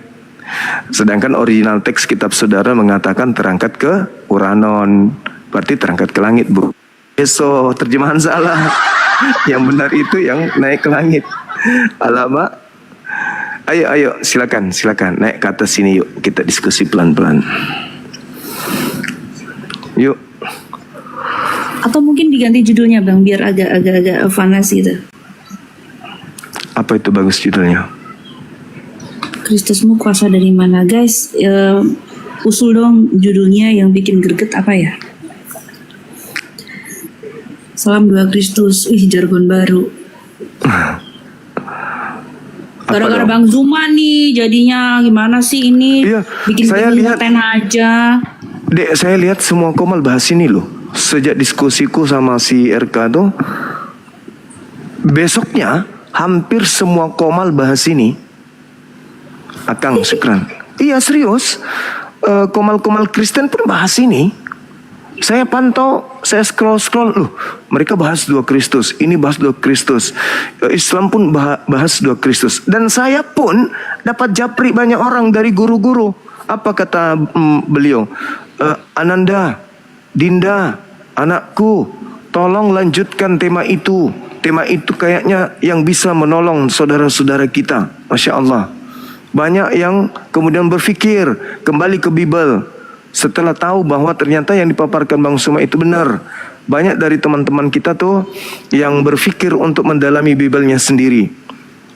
[SPEAKER 3] Sedangkan original teks kitab saudara mengatakan terangkat ke Uranon. Berarti terangkat ke langit, bu. Terjemahan salah. Yang benar itu yang naik ke langit. Alamak. Ayo silakan naik ke atas sini yuk, kita diskusi pelan-pelan. Yuk.
[SPEAKER 8] Atau mungkin diganti judulnya Bang, biar agak panas gitu.
[SPEAKER 3] Apa itu bagus judulnya?
[SPEAKER 8] Kristusmu kuasa dari mana, guys? Usul dong judulnya yang bikin greget apa ya? Salam 2 Kristus, jargon baru. Gara-gara Bang Zuma nih, jadinya gimana sih ini?
[SPEAKER 3] Iya,
[SPEAKER 8] bikin
[SPEAKER 3] saya lihat
[SPEAKER 8] aja.
[SPEAKER 3] Dek, saya lihat semua komal bahas ini loh. Sejak diskusiku sama si RK tuh, besoknya hampir semua komal bahas ini. Akang, syukran. Iya serius, komal-komal Kristen pun bahas ini. Saya pantau, saya scroll loh, mereka bahas 2 Kristus, ini bahas 2 Kristus, Islam pun bahas 2 Kristus, dan saya pun dapat japri banyak orang dari guru-guru. Apa kata beliau? Ananda, Dinda, anakku, tolong lanjutkan tema itu. Tema itu kayaknya yang bisa menolong saudara-saudara kita. Masya Allah. Banyak yang kemudian berpikir kembali ke Bible. Setelah tahu bahwa ternyata yang dipaparkan Bang Suma itu benar. Banyak dari teman-teman kita tuh yang berpikir untuk mendalami Bibelnya sendiri.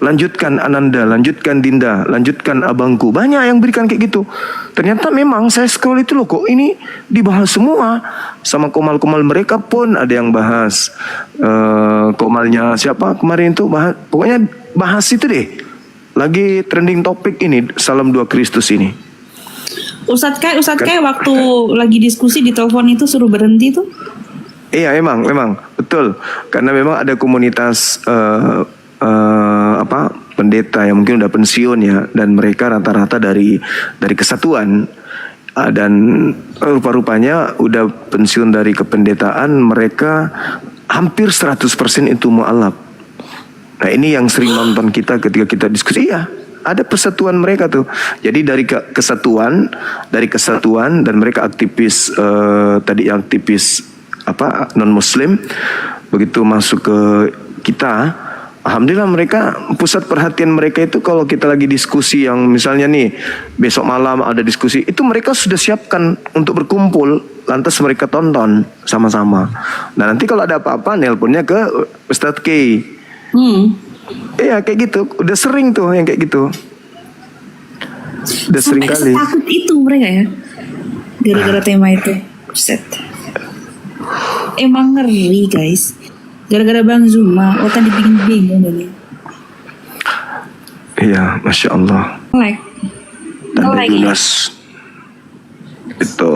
[SPEAKER 3] Lanjutkan Ananda, lanjutkan Dinda, lanjutkan abangku. Banyak yang berikan kayak gitu. Ternyata memang saya scroll itu loh, kok ini dibahas semua. Sama komal-komal mereka pun ada yang bahas. Komalnya siapa kemarin itu bahas. Pokoknya bahas itu deh. Lagi trending topik ini, Salam 2 Kristus ini.
[SPEAKER 8] Ustadz Kai waktu lagi diskusi di telepon itu suruh berhenti tuh.
[SPEAKER 3] Iya memang betul, karena memang ada komunitas pendeta yang mungkin udah pensiun ya, dan mereka rata-rata dari kesatuan, dan rupa-rupanya udah pensiun dari kependetaan, mereka hampir 100% itu mu'alaf. Nah ini yang sering nonton kita ketika kita diskusi. Iya, ada persatuan mereka tuh. Jadi dari kesatuan dan mereka aktivis tadi yang aktivis non muslim, begitu masuk ke kita, alhamdulillah mereka pusat perhatian mereka itu kalau kita lagi diskusi yang misalnya nih besok malam ada diskusi, itu mereka sudah siapkan untuk berkumpul, lantas mereka tonton sama-sama. Nah nanti kalau ada apa-apa nelponnya ke Ustadz K. Iya kayak gitu, udah sering tuh yang kayak gitu. Udah sering kali.
[SPEAKER 8] Takut itu mereka ya, gara-gara tema itu. Set. emang ngeri guys. Gara-gara Bang Zuma, Otan dibikin bingung ini.
[SPEAKER 1] Iya, Masya Allah.
[SPEAKER 8] Like.
[SPEAKER 1] Tanda
[SPEAKER 8] Like.
[SPEAKER 1] Yunas itu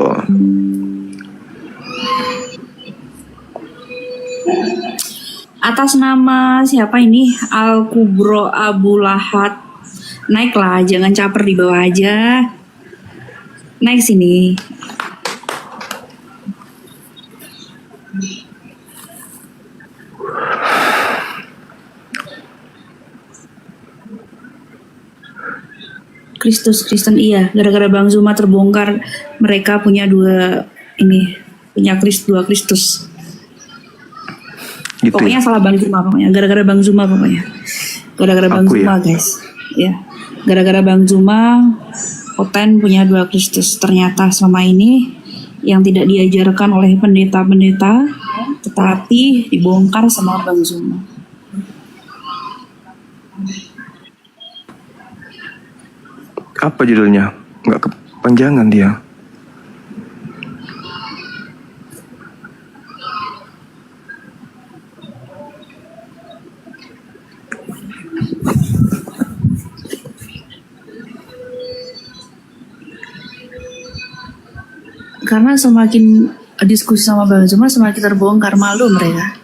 [SPEAKER 8] Atas nama siapa ini? Al Kubro Abu Lahad. Naiklah, jangan caper di bawah aja. Naik sini. Kristen iya, gara-gara Bang Zuma terbongkar mereka punya dua Kristus.
[SPEAKER 1] gitu.
[SPEAKER 8] Pokoknya salah Bang Zuma pokoknya. Gara-gara Bang Zuma pokoknya. Gara-gara Bang
[SPEAKER 1] Aku
[SPEAKER 8] Zuma
[SPEAKER 1] ya?
[SPEAKER 8] guys. Ya. Gara-gara Bang Zuma Oten punya dua Kristus. Ternyata selama ini yang tidak diajarkan oleh pendeta-pendeta tetapi dibongkar sama Bang Zuma.
[SPEAKER 1] Apa judulnya? Nggak kepanjangan dia.
[SPEAKER 8] Karena semakin diskusi sama Bang Zuma semakin terbongkar, malu mereka.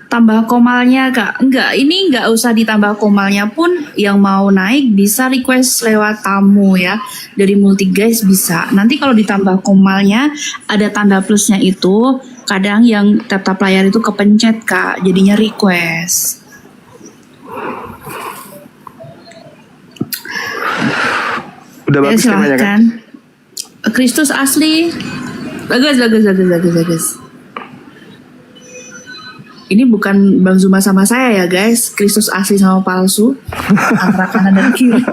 [SPEAKER 8] Tambah komalnya kak, ini enggak usah ditambah komalnya pun, yang mau naik bisa request lewat tamu ya, dari multi guys bisa. Nanti kalau ditambah komalnya ada tanda plusnya itu, kadang yang tap layar itu kepencet kak, jadinya request.
[SPEAKER 1] Udah bagus temanya kan?
[SPEAKER 8] Silahkan. Kristus asli, bagus. Ini bukan Bang Zuma sama saya ya guys, Kristus asli sama palsu antara kanan dan kiri.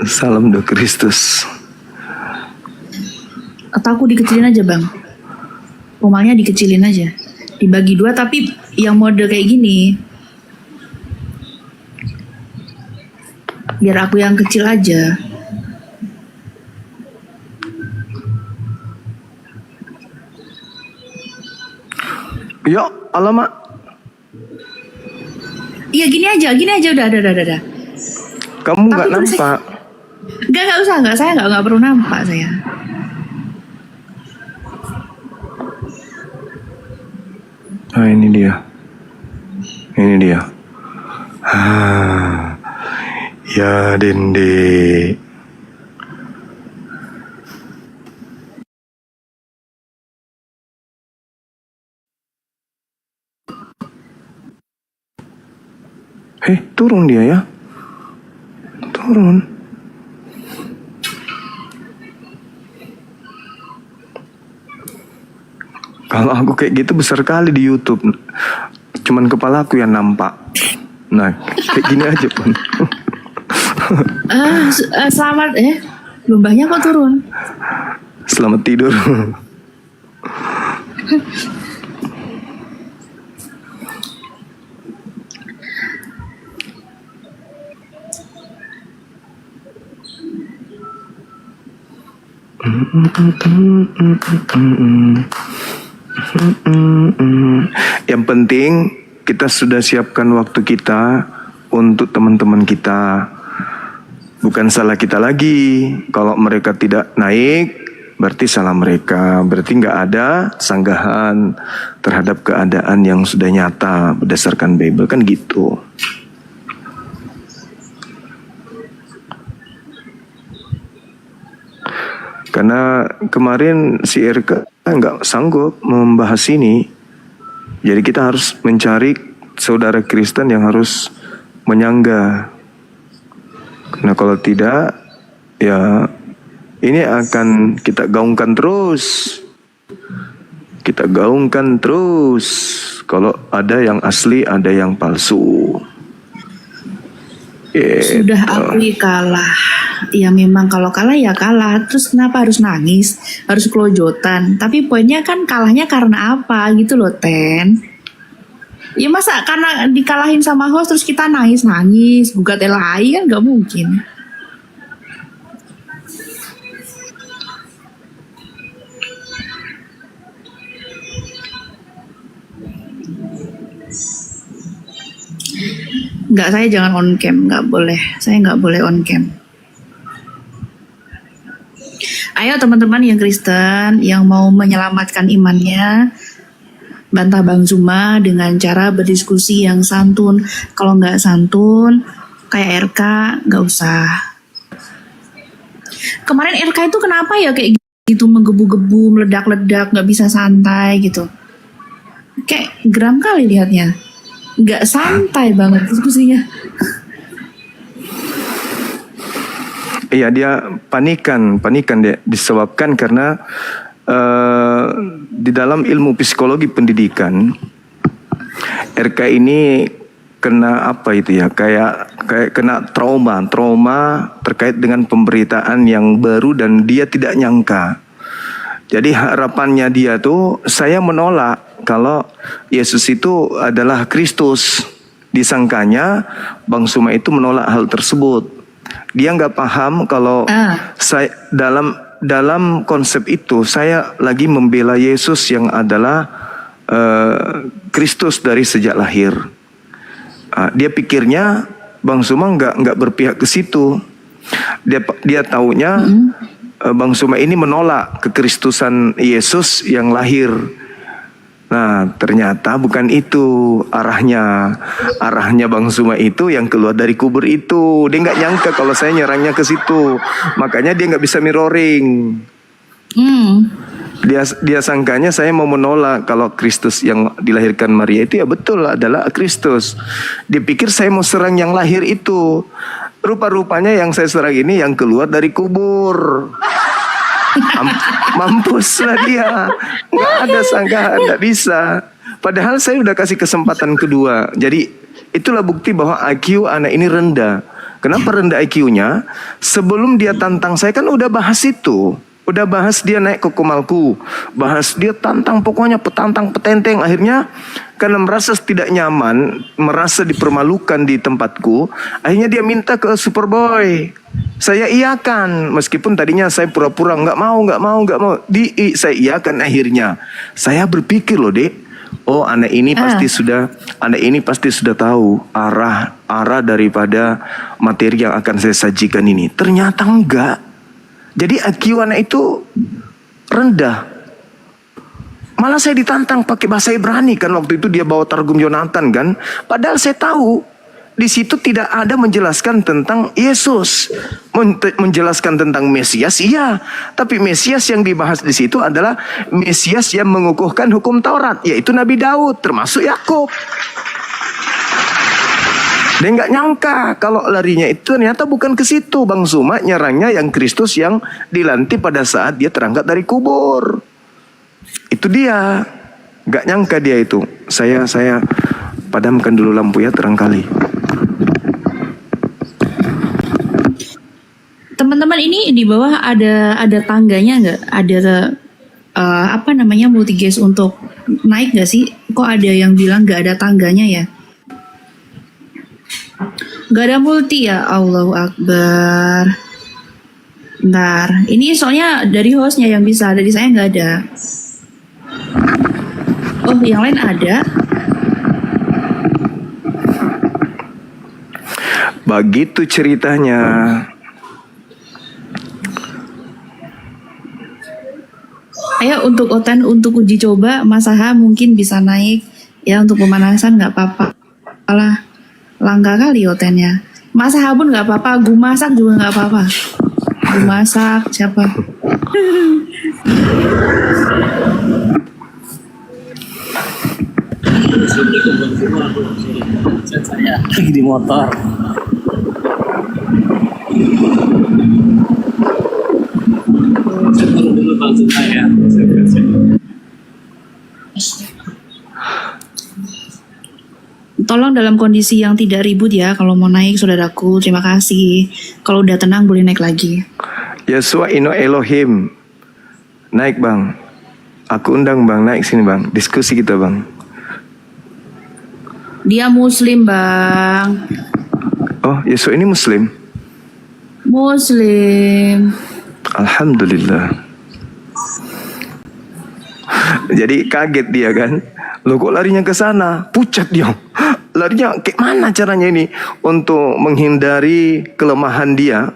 [SPEAKER 1] Salam do Kristus.
[SPEAKER 8] Atau aku dikecilin aja bang, komalnya dikecilin aja, dibagi dua tapi yang mode kayak gini, biar aku yang kecil aja.
[SPEAKER 1] Ya, alamak.
[SPEAKER 8] Iya gini aja udah.
[SPEAKER 1] Kamu nggak
[SPEAKER 8] Tapi terus
[SPEAKER 1] nampak.
[SPEAKER 8] Nggak usah, saya nggak perlu nampak saya.
[SPEAKER 1] Ah, ini dia. Ya Dende. Turun dia ya. Turun. Kalau aku kayak gitu besar kali di YouTube. Cuman kepala aku yang nampak. Nah, kayak gini aja pun.
[SPEAKER 8] Selamat lombanya kok turun.
[SPEAKER 1] Selamat tidur. Yang penting kita sudah siapkan waktu kita untuk teman-teman kita. Bukan salah kita lagi. Kalau mereka tidak naik, berarti salah mereka. Berarti nggak ada sanggahan terhadap keadaan yang sudah nyata berdasarkan Bible, kan gitu. Karena kemarin si RK nggak sanggup membahas ini. Jadi kita harus mencari saudara Kristen yang harus menyangga. Karena kalau tidak, ya ini akan kita gaungkan terus. Kita gaungkan terus. Kalau ada yang asli, ada yang palsu.
[SPEAKER 8] Sudah akui kalah. Ya memang kalau kalah ya kalah. Terus kenapa harus nangis? Harus kelojotan. Tapi poinnya kan kalahnya karena apa gitu loh Ten. Ya masa karena dikalahin sama host terus kita nangis-nangis gugat LHI kan gak mungkin. Nggak, saya jangan on cam, nggak boleh. Saya nggak boleh on cam. Ayo teman-teman yang Kristen yang mau menyelamatkan imannya, bantah Bang Zuma dengan cara berdiskusi yang santun. Kalau nggak santun, kayak RK, nggak usah. Kemarin RK itu kenapa ya kayak gitu, menggebu-gebu, meledak-ledak, nggak bisa santai gitu. Kayak geram kali lihatnya. Nggak santai banget diskusinya.
[SPEAKER 1] Iya, dia panikan dia disebabkan karena di dalam ilmu psikologi pendidikan RK ini kena apa itu ya, kayak kena trauma terkait dengan pemberitaan yang baru dan dia tidak nyangka. Jadi harapannya dia tuh, saya menolak kalau Yesus itu adalah Kristus. Disangkanya Bang Suma itu menolak hal tersebut. Dia nggak paham kalau saya dalam konsep itu saya lagi membela Yesus yang adalah Kristus dari sejak lahir. Dia pikirnya Bang Suma nggak berpihak ke situ. Dia taunya Bang Suma ini menolak kekristusan Yesus yang lahir. Nah, ternyata bukan itu arahnya. Arahnya Bang Suma itu yang keluar dari kubur itu. Dia nggak nyangka kalau saya nyerangnya ke situ. Makanya dia nggak bisa mirroring. Dia sangkanya saya mau menolak kalau Kristus yang dilahirkan Maria itu ya betul adalah Kristus. Dia pikir saya mau serang yang lahir itu. Rupa-rupanya yang saya serang ini yang keluar dari kubur. Mampuslah dia. Nggak ada sangkaan, nggak bisa. Padahal saya udah kasih kesempatan kedua. Jadi itulah bukti bahwa IQ anak ini rendah. Kenapa rendah IQ-nya? Sebelum dia tantang saya kan udah bahas itu. Udah bahas dia naik ke Komalku, bahas dia tantang, pokoknya petenteng. Akhirnya karena merasa tidak nyaman, merasa dipermalukan di tempatku, akhirnya dia minta ke Superboy. Saya iyakan, meskipun tadinya saya pura-pura nggak mau. Saya iyakan akhirnya. Saya berpikir loh, Dek, oh anak ini pasti sudah tahu arah daripada materi yang akan saya sajikan ini. Ternyata enggak. Jadi IQ anak itu rendah. Malah saya ditantang pakai bahasa Ibrani kan, waktu itu dia bawa Targum Yonatan kan. Padahal saya tahu di situ tidak ada menjelaskan tentang Yesus, menjelaskan tentang Mesias, iya. Tapi Mesias yang dibahas di situ adalah Mesias yang mengukuhkan hukum Taurat, yaitu Nabi Daud, termasuk Yakub. Dia nggak nyangka kalau larinya itu ternyata bukan ke situ. Bang Suma nyerangnya yang Kristus yang dilantik pada saat dia terangkat dari kubur. Itu dia. Nggak nyangka dia itu. Saya padamkan dulu lampu ya, terang kali.
[SPEAKER 8] Teman-teman, ini di bawah ada tangganya nggak? Ada multigas untuk naik nggak sih? Kok ada yang bilang nggak ada tangganya ya? Gak ada multi ya, Allahu Akbar. Bentar, ini soalnya dari hostnya yang bisa, dari saya nggak ada. Oh, yang lain ada.
[SPEAKER 1] Begitu ceritanya.
[SPEAKER 8] Ayo untuk Oten, untuk uji coba, Mas Aha mungkin bisa naik. Ya untuk pemanasan nggak apa-apa lah. Langka kali Otennya. Mas Aha pun nggak apa-apa, gue masak juga nggak apa-apa. Gue masak siapa?
[SPEAKER 4] Saya lagi di motor. Turun dulu Bang Zuma ya.
[SPEAKER 8] Tolong dalam kondisi yang tidak ribut ya kalau mau naik, saudaraku. Terima kasih. Kalau udah tenang boleh naik lagi.
[SPEAKER 1] Yesua ino Elohim. Naik bang. Aku undang bang, naik sini bang. Diskusi kita bang.
[SPEAKER 8] Dia Muslim bang.
[SPEAKER 1] Oh, Yesua ini Muslim?
[SPEAKER 8] Muslim.
[SPEAKER 1] Alhamdulillah. Jadi kaget dia kan. Loh kok larinya ke sana? Pucat dia. larinya kayak mana caranya ini untuk menghindari kelemahan dia.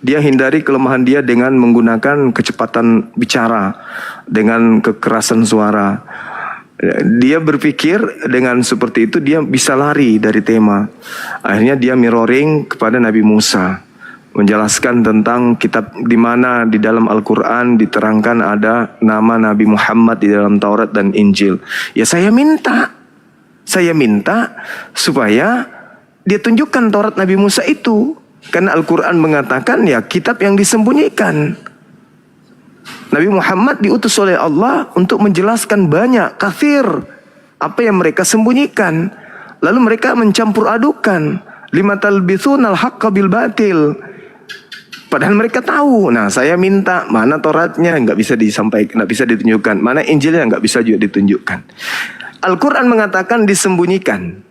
[SPEAKER 1] Dia hindari kelemahan dia dengan menggunakan kecepatan bicara, dengan kekerasan suara. Dia berpikir dengan seperti itu dia bisa lari dari tema. Akhirnya dia mirroring kepada Nabi Musa, menjelaskan tentang kitab di mana di dalam Al-Quran diterangkan ada nama Nabi Muhammad di dalam Taurat dan Injil. Ya saya minta supaya dia tunjukkan Taurat Nabi Musa itu. Karena Al-Quran mengatakan ya kitab yang disembunyikan. Nabi Muhammad diutus oleh Allah untuk menjelaskan banyak kafir apa yang mereka sembunyikan. Lalu mereka mencampur adukan. Lima talbithunal haqqa bil batil. Padahal mereka tahu. Nah saya minta mana Tauratnya nggak bisa disampaikan, nggak bisa ditunjukkan. Mana Injilnya nggak bisa juga ditunjukkan. Al-Quran mengatakan disembunyikan.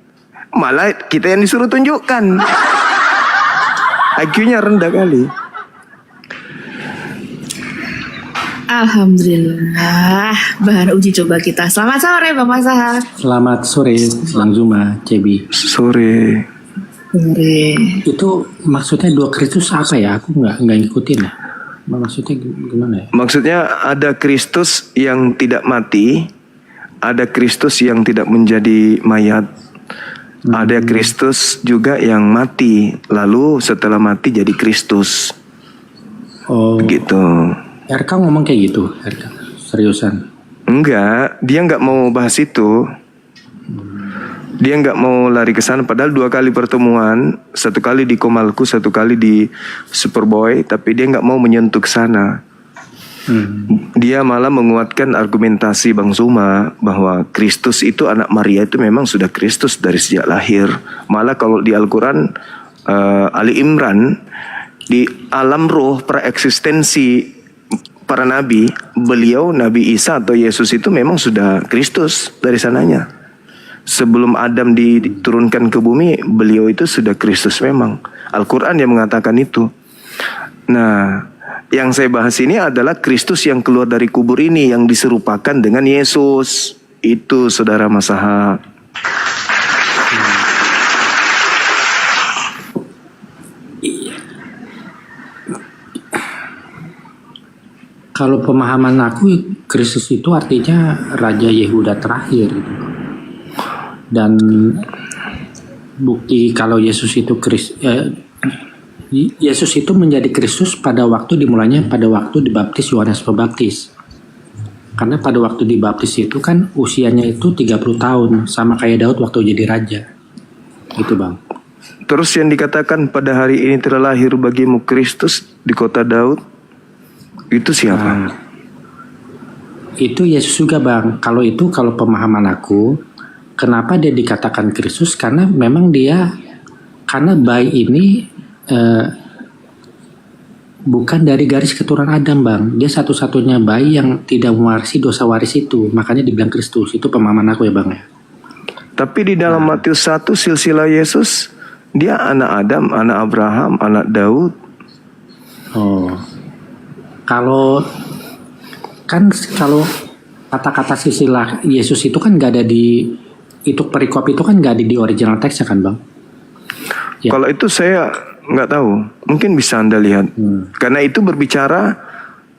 [SPEAKER 1] Malah kita yang disuruh tunjukkan. IQ-nya rendah kali.
[SPEAKER 8] Alhamdulillah, bahan uji coba kita. Selamat sore Bang Masaha.
[SPEAKER 11] Selamat sore Bang Zuma, Cebi.
[SPEAKER 1] Sore.
[SPEAKER 11] Itu maksudnya 2 Kristus apa ya? Aku nggak ngikutin ya. Maksudnya gimana ya?
[SPEAKER 1] Maksudnya ada Kristus yang tidak mati, ada Kristus yang tidak menjadi mayat. Ada Kristus juga yang mati, lalu setelah mati jadi Kristus.
[SPEAKER 11] Oh.
[SPEAKER 1] Begitu.
[SPEAKER 11] RK ngomong kayak gitu, RK. Seriusan?
[SPEAKER 1] Enggak, dia nggak mau bahas itu. Dia nggak mau lari ke sana. Padahal 2 kali pertemuan, 1 kali di Komalku, 1 kali di Superboy, tapi dia nggak mau menyentuh ke sana. Dia malah menguatkan argumentasi Bang Zuma bahwa Kristus itu anak Maria itu memang sudah Kristus dari sejak lahir. Malah kalau di Al-Quran Ali Imran, di alam roh praeksistensi para nabi, beliau Nabi Isa atau Yesus itu memang sudah Kristus dari sananya. Sebelum Adam diturunkan ke bumi, beliau itu sudah Kristus memang. Al-Quran yang mengatakan itu. Nah, yang saya bahas ini adalah Kristus yang keluar dari kubur ini yang diserupakan dengan Yesus. Itu Saudara Masaha.
[SPEAKER 11] Kalau pemahaman aku, Kristus itu artinya Raja Yehuda terakhir. Dan bukti kalau Yesus itu Yesus itu menjadi Kristus pada waktu dimulainya pada waktu dibaptis Yohanes Pembaptis. Karena pada waktu dibaptis itu kan usianya itu 30 tahun, sama kayak Daud waktu jadi raja. Gitu Bang.
[SPEAKER 1] Terus yang dikatakan pada hari ini telah lahir bagimu Kristus di kota Daud, itu siapa?
[SPEAKER 11] Itu Yesus juga Bang. Kalau pemahaman aku, kenapa dia dikatakan Kristus? Karena memang karena bayi ini bukan dari garis keturunan Adam Bang. Dia satu-satunya bayi yang tidak mewarisi dosa waris itu. Makanya dibilang Kristus. Itu pemahaman aku ya Bang ya.
[SPEAKER 1] Tapi di dalam Matius 1 silsilah Yesus, dia anak Adam, anak Abraham, anak Daud.
[SPEAKER 11] Oh. Kalau kata-kata silsilah Yesus itu kan nggak ada itu perikop itu kan nggak ada di original teksnya kan Bang? Ya.
[SPEAKER 1] Kalau itu saya nggak tahu, mungkin bisa Anda lihat. Karena itu berbicara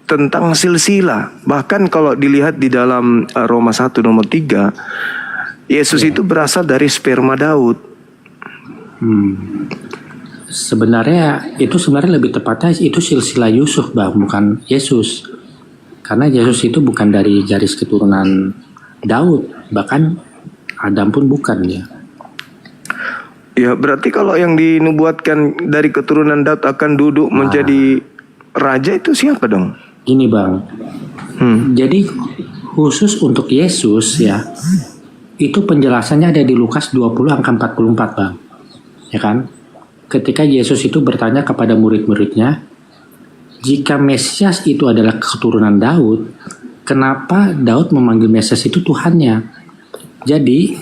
[SPEAKER 1] tentang silsilah. Bahkan kalau dilihat di dalam Roma 1 nomor 3, Yesus itu berasal dari sperma Daud.
[SPEAKER 11] Sebenarnya lebih tepatnya itu silsilah Yusuf Bang, bukan Yesus. Karena Yesus itu bukan dari garis keturunan Daud, bahkan Adam pun bukan ya. Ya berarti kalau yang dinubuatkan dari keturunan Daud akan duduk menjadi raja itu siapa dong? Gini Bang, jadi khusus untuk Yesus ya, itu penjelasannya ada di Lukas 20 angka 44 Bang. Ya kan? Ketika Yesus itu bertanya kepada murid-muridnya, jika Mesias itu adalah keturunan Daud, kenapa Daud memanggil Mesias itu Tuhannya? Jadi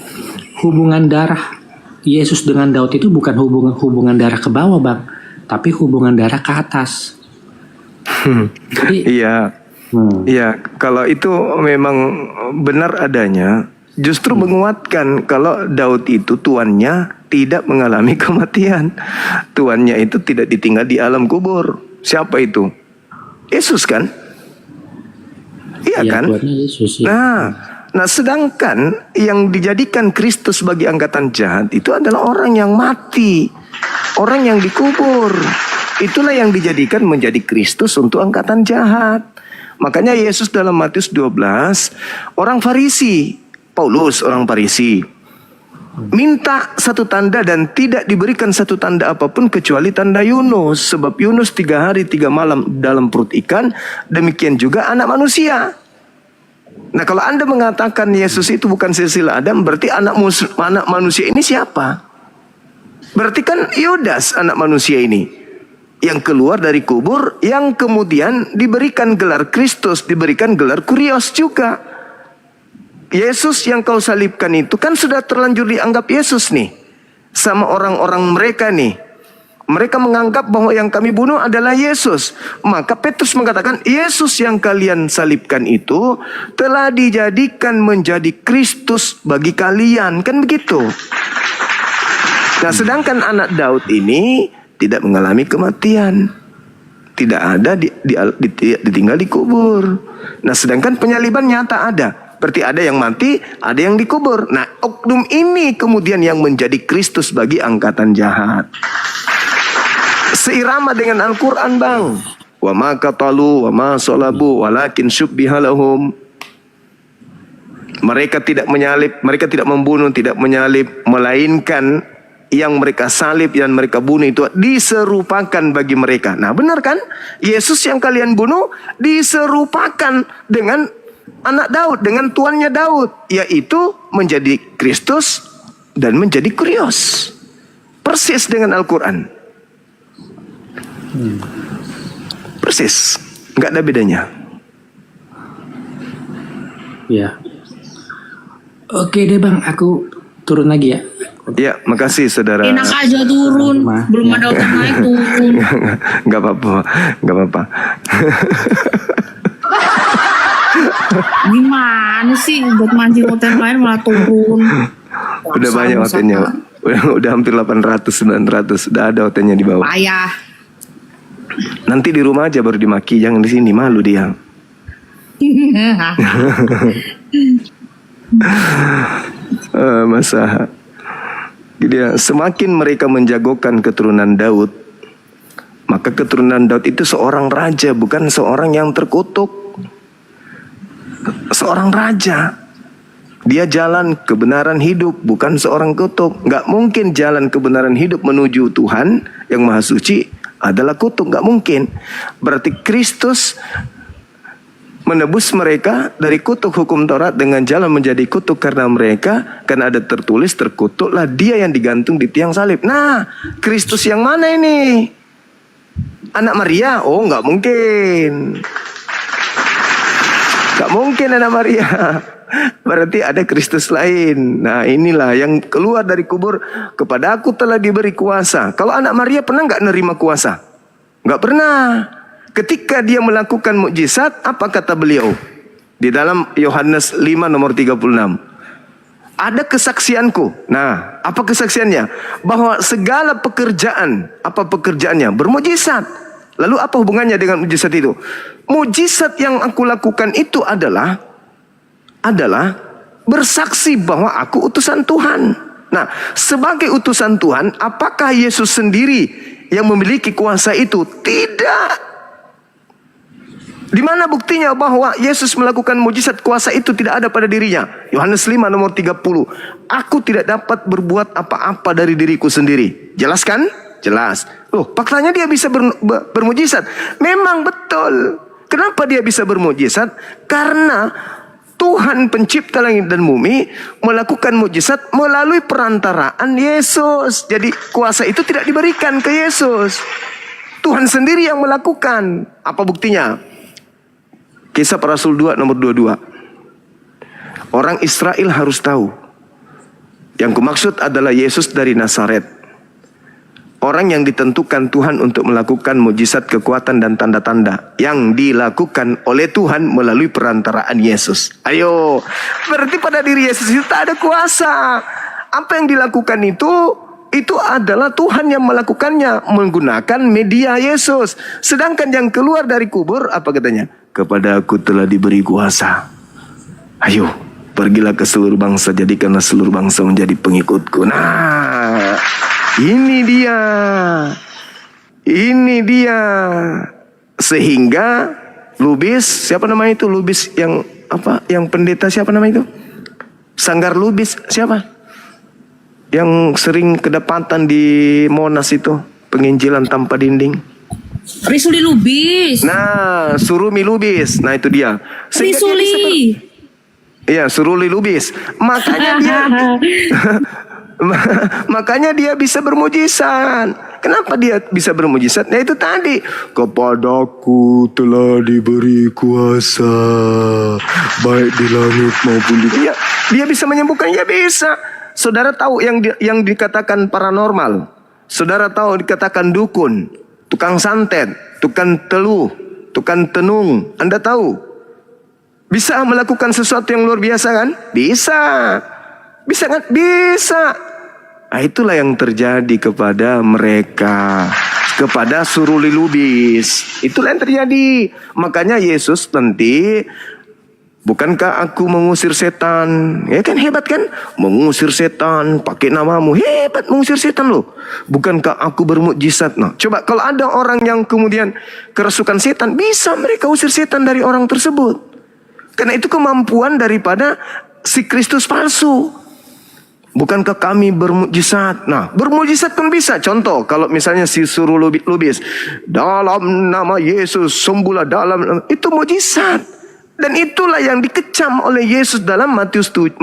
[SPEAKER 11] hubungan darah Yesus dengan Daud itu bukan hubungan darah ke bawah Bang, tapi hubungan darah ke atas. Jadi,
[SPEAKER 1] iya, kalau itu memang benar adanya, justru menguatkan kalau Daud itu tuannya tidak mengalami kematian. Tuannya itu tidak ditinggal di alam kubur. Siapa itu? Yesus kan? Iya
[SPEAKER 11] Ya,
[SPEAKER 1] kan?
[SPEAKER 11] Tuhannya Yesus. Ya.
[SPEAKER 1] Nah, sedangkan yang dijadikan Kristus bagi angkatan jahat itu adalah orang yang mati, orang yang dikubur. Itulah yang dijadikan menjadi Kristus untuk angkatan jahat. Makanya Yesus dalam Matius 12, orang Farisi, Paulus orang Farisi, minta satu tanda dan tidak diberikan satu tanda apapun kecuali tanda Yunus. Sebab Yunus 3 hari 3 malam dalam perut ikan, demikian juga anak manusia. Nah, kalau Anda mengatakan Yesus itu bukan silsilah Adam, berarti anak manusia ini siapa? Berarti kan Yudas anak manusia ini, yang keluar dari kubur, yang kemudian diberikan gelar Kristus, diberikan gelar Kurios juga. Yesus yang kau salibkan itu kan sudah terlanjur dianggap Yesus nih, sama orang-orang mereka nih. Mereka menganggap bahwa yang kami bunuh adalah Yesus. Maka Petrus mengatakan, Yesus yang kalian salibkan itu telah dijadikan menjadi Kristus bagi kalian. Kan begitu. Nah, sedangkan anak Daud ini tidak mengalami kematian. Tidak ada ditinggal di kubur. Nah, sedangkan penyaliban nyata ada. Berarti ada yang mati, ada yang dikubur. Nah, oknum ini kemudian yang menjadi Kristus bagi angkatan jahat. Seirama dengan Al-Quran, bang. Wa ma qatalu wa ma salabu walakin syubbiha lahum. Mereka tidak menyalib, mereka tidak membunuh, tidak menyalib, melainkan yang mereka salib, yang mereka bunuh itu diserupakan bagi mereka. Nah, benar kan? Yesus yang kalian bunuh diserupakan dengan anak Daud, dengan tuannya Daud, yaitu menjadi Kristus dan menjadi Kurios. Persis dengan Al-Quran. Persis, nggak ada bedanya.
[SPEAKER 11] Ya. Oke deh bang, aku turun lagi ya.
[SPEAKER 1] Ya, makasih saudara.
[SPEAKER 8] Enak aja turun, belum ada orang naik turun.
[SPEAKER 1] Nggak apa-apa, nggak apa-apa.
[SPEAKER 8] Gimana sih buat mancing hotel lain malah turun?
[SPEAKER 1] Udah banyak hotelnya. Udah hampir 800, 900. Udah ada hotelnya di bawah.
[SPEAKER 8] Payah.
[SPEAKER 1] Nanti di rumah aja baru dimaki, jangan di sini, malu dia. Masa dia semakin mereka menjagokan keturunan Daud, maka keturunan Daud itu seorang raja, bukan seorang yang terkutuk. Seorang raja. Dia jalan kebenaran hidup, bukan seorang kutuk. Gak mungkin jalan kebenaran hidup menuju Tuhan yang Maha Suci adalah kutuk, gak mungkin. Berarti Kristus menebus mereka dari kutuk hukum Taurat dengan jalan menjadi kutuk karena mereka, karena ada tertulis terkutuklah dia yang digantung di tiang salib. Nah, Kristus yang mana ini? Anak Maria? Oh, gak mungkin. Gak mungkin anak Maria. Berarti ada Kristus lain. Nah, inilah yang keluar dari kubur. Kepada aku telah diberi kuasa. Kalau anak Maria pernah gak nerima kuasa? Gak pernah. Ketika dia melakukan mukjizat, apa kata beliau? Di dalam Yohanes 5 nomor 36. Ada kesaksianku. Nah, apa kesaksiannya? Bahwa segala pekerjaan, apa pekerjaannya? Bermukjizat. Lalu apa hubungannya dengan mukjizat itu? Mukjizat yang aku lakukan itu adalah bersaksi bahwa aku utusan Tuhan. Nah, sebagai utusan Tuhan, apakah Yesus sendiri yang memiliki kuasa itu? Tidak. Di mana buktinya bahwa Yesus melakukan mukjizat, kuasa itu tidak ada pada dirinya? Yohanes 5 nomor 30. Aku tidak dapat berbuat apa-apa dari diriku sendiri. Jelas kan? Jelas. Loh, faktanya dia bisa bermukjizat. Memang betul. Kenapa dia bisa bermukjizat? Karena Tuhan pencipta langit dan bumi melakukan mukjizat melalui perantaraan Yesus. Jadi kuasa itu tidak diberikan ke Yesus. Tuhan sendiri yang melakukan. Apa buktinya? Kisah Para Rasul 2 nomor 22. Orang Israel harus tahu. Yang kumaksud adalah Yesus dari Nazaret.
[SPEAKER 3] orang yang ditentukan Tuhan untuk melakukan mukjizat, kekuatan dan tanda-tanda yang dilakukan oleh Tuhan melalui perantaraan Yesus. Ayo, berarti pada diri Yesus itu tak ada kuasa. Apa yang dilakukan itu adalah Tuhan yang melakukannya menggunakan media Yesus. Sedangkan yang keluar dari kubur, apa katanya? Kepada aku telah diberi kuasa. Ayo, pergilah ke seluruh bangsa, jadikanlah seluruh bangsa menjadi pengikutku. Nah, ini dia. Sehingga Lubis, siapa nama itu? Lubis yang apa? Yang pendeta siapa nama itu? Sanggar Lubis siapa? Yang sering kedapatan di Monas itu, penginjilan tanpa dinding.
[SPEAKER 8] Risuli Lubis.
[SPEAKER 3] Nah, Surumi Lubis. Nah, itu dia. Sehingga dia bisa Iya, Suruli Lubis. Makanya dia bisa bermujizat. Kenapa dia bisa bermujizat? Nah, itu tadi, kepadaku telah diberi kuasa baik di langit maupun di bumi. Dia bisa menyembuhkan, ya bisa. Saudara tahu yang dikatakan paranormal. Saudara tahu dikatakan dukun, tukang santet, tukang teluh, tukang tenung. Anda tahu? Bisa melakukan sesuatu yang luar biasa kan? Bisa. Bisa kan? Bisa. Nah, itulah yang terjadi kepada mereka. Kepada Suruli Lubis. Itulah yang terjadi. Makanya Yesus nanti, bukankah aku mengusir setan? Ya kan, hebat kan? Mengusir setan pakai namamu. Hebat mengusir setan loh. Bukankah aku bermukjizat? Nah, coba kalau ada orang yang kemudian kerasukan setan, bisa mereka usir setan dari orang tersebut. Karena itu kemampuan daripada si Kristus palsu. Bukankah kami bermukjizat? Nah, bermukjizat pun bisa. Contoh, kalau misalnya si suruh Lubis, dalam nama Yesus sembuhlah dalam, itu mukjizat. Dan itulah yang dikecam oleh Yesus dalam Matius 7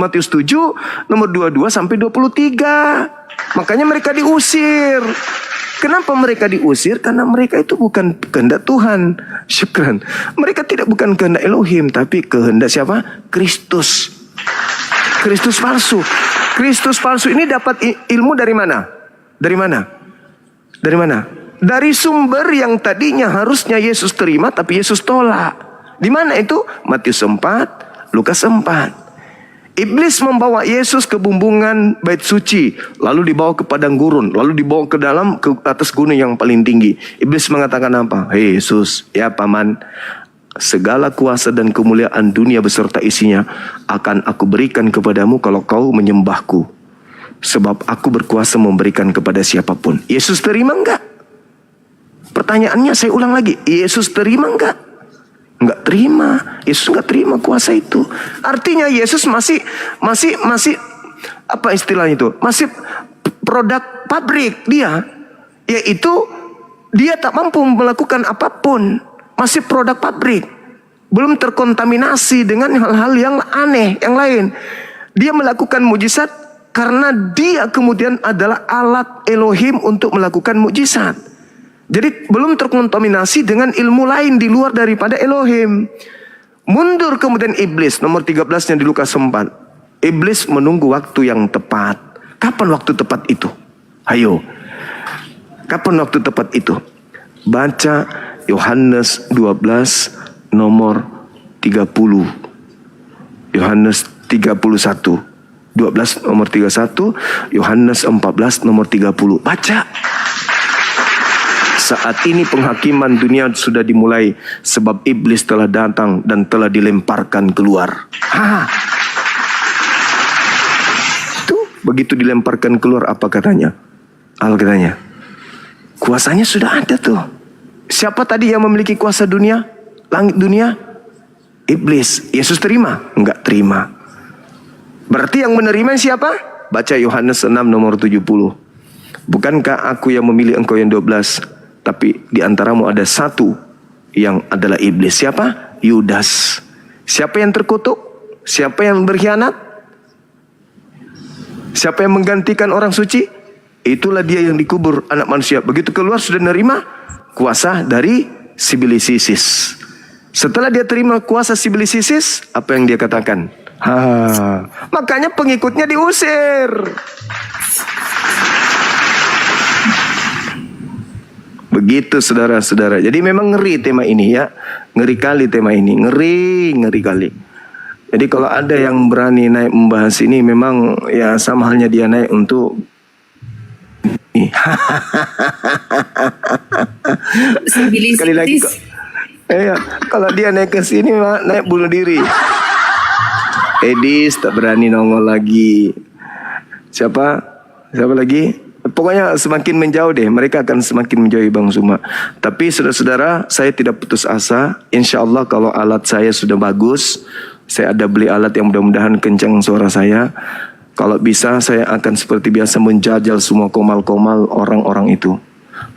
[SPEAKER 3] nomor 22 sampai 23. Makanya mereka diusir. Kenapa mereka diusir? Karena mereka itu bukan kehendak Tuhan. Syukran. Mereka bukan kehendak Elohim, tapi kehendak siapa? Kristus. Kristus palsu. Kristus palsu ini dapat ilmu dari mana? Dari mana? Dari mana? Dari sumber yang tadinya harusnya Yesus terima, tapi Yesus tolak. Di mana itu? Matius 4, Lukas 4. Iblis membawa Yesus ke bumbungan bait suci, lalu dibawa ke padang gurun, lalu dibawa ke atas gunung yang paling tinggi. Iblis mengatakan apa? Hei Yesus, ya paman, segala kuasa dan kemuliaan dunia beserta isinya akan aku berikan kepadamu kalau kau menyembahku. Sebab aku berkuasa memberikan kepada siapapun. Yesus terima enggak? Pertanyaannya saya ulang lagi, Yesus terima enggak? Enggak terima. Yesus enggak terima kuasa itu. Artinya Yesus masih apa istilahnya itu? Masih produk pabrik dia. Yaitu dia tak mampu melakukan apapun. Masih produk pabrik. Belum terkontaminasi dengan hal-hal yang aneh, yang lain. Dia melakukan mujizat karena dia kemudian adalah alat Elohim untuk melakukan mujizat. Jadi belum terkontaminasi dengan ilmu lain di luar daripada Elohim. Mundur kemudian iblis, nomor 13-nya di Lukas 4. Iblis menunggu waktu yang tepat. Kapan waktu tepat itu? Ayo. Kapan waktu tepat itu? Baca Yohanes 12 nomor 30. Yohanes 31. 12 nomor 31. Yohanes 14 nomor 30. Baca. Saat ini penghakiman dunia sudah dimulai, sebab iblis telah datang dan telah dilemparkan keluar. Tuh, begitu dilemparkan keluar apa katanya? Katanya, kuasanya sudah ada tuh. Siapa tadi yang memiliki kuasa dunia? Langit dunia? Iblis. Yesus terima? Enggak terima. Berarti yang menerima siapa? Baca Yohanes 6 nomor 70. Bukankah aku yang memilih engkau yang 12? Tapi di antaramu ada satu yang adalah iblis. Siapa? Yudas. Siapa yang terkutuk? Siapa yang berkhianat? Siapa yang menggantikan orang suci? Itulah dia yang dikubur anak manusia. Begitu keluar sudah menerima kuasa dari Sibilisisis. Setelah dia terima kuasa Sibilisisis, apa yang dia katakan? Makanya pengikutnya diusir.
[SPEAKER 1] Begitu saudara-saudara. Jadi memang ngeri tema ini ya. Ngeri kali tema ini. Ngeri kali. Jadi kalau ada yang berani naik membahas ini memang ya sama halnya dia naik untuk sekali lagi kalau dia naik ke sini naik bunuh diri. Edis tak berani nongol lagi. Siapa lagi? Pokoknya semakin menjauh deh. Mereka akan semakin menjauhi Bang Suma. Tapi saudara-saudara, saya tidak putus asa. Insya Allah kalau alat saya sudah bagus, saya ada beli alat yang mudah-mudahan kencang suara saya. Kalau bisa saya akan seperti biasa menjajal semua komal-komal orang-orang itu.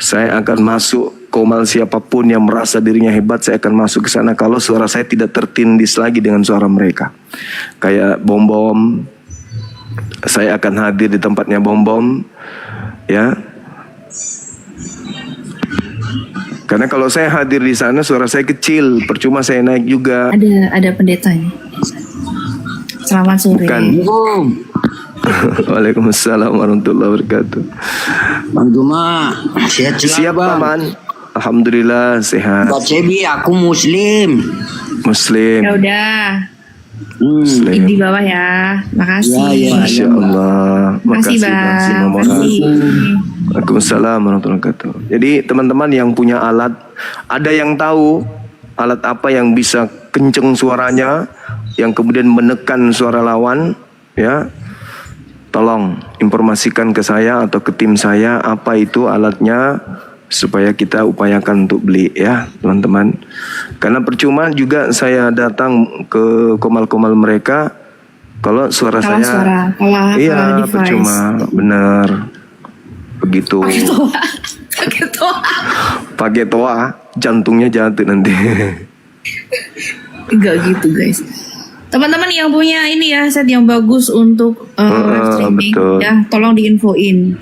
[SPEAKER 1] Saya akan masuk komal siapapun yang merasa dirinya hebat, saya akan masuk ke sana kalau suara saya tidak tertindis lagi dengan suara mereka. Kayak Bom-Bom, saya akan hadir di tempatnya Bom-Bom, ya. Karena kalau saya hadir di sana suara saya kecil, percuma saya naik juga.
[SPEAKER 8] Ada pendetanya. Selamat sore.
[SPEAKER 1] Bukan. Waalaikumsalam warahmatullahi wabarakatuh.
[SPEAKER 12] Bang Duma, sehat selalu.
[SPEAKER 1] Siap Paman. Alhamdulillah sehat.
[SPEAKER 12] Pak Cebi, aku Muslim.
[SPEAKER 1] Ya
[SPEAKER 8] udah. Di bawah ya. Makasih.
[SPEAKER 1] Masya Allah.
[SPEAKER 8] Makasih Bang.
[SPEAKER 1] Waalaikumsalam warahmatullahi wabarakatuh. Jadi teman-teman yang punya alat, ada yang tahu alat apa yang bisa kenceng suaranya, yang kemudian menekan suara lawan, ya. Tolong informasikan ke saya atau ke tim saya apa itu alatnya supaya kita upayakan untuk beli ya teman-teman. Karena percuma juga saya datang ke komal-komal mereka kalau suara saya iya percuma, benar begitu. Pakai toa jantungnya jatuh nanti.
[SPEAKER 8] Enggak gitu guys. Teman-teman yang punya ini ya set yang bagus untuk live streaming ya tolong diinfoin.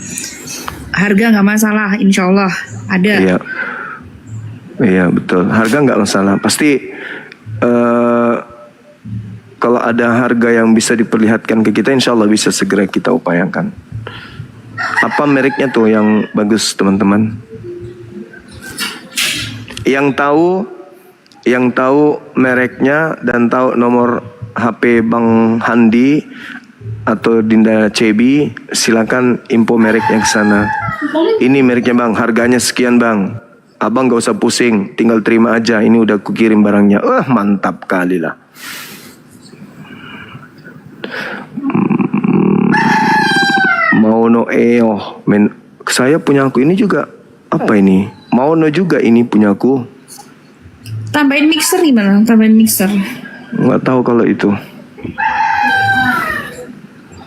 [SPEAKER 8] Harga nggak masalah, insya Allah ada. Iya betul. Harga nggak masalah. Pasti kalau ada harga yang bisa diperlihatkan ke kita, insya Allah bisa segera kita upayakan. Apa mereknya tuh yang bagus teman-teman? Yang tahu mereknya dan tahu nomor HP Bang Handi atau Dinda Cebi, silakan info mereknya ke sana. Ini mereknya Bang, harganya sekian Bang. Abang gak usah pusing, tinggal terima aja. Ini udah kukirim barangnya. Mantap kali lah. Mauno saya punya aku ini juga apa ini? Mauno juga ini punyaku. Tambahin mixer gimana? Tambahin mixer.
[SPEAKER 1] Nggak tahu kalau itu.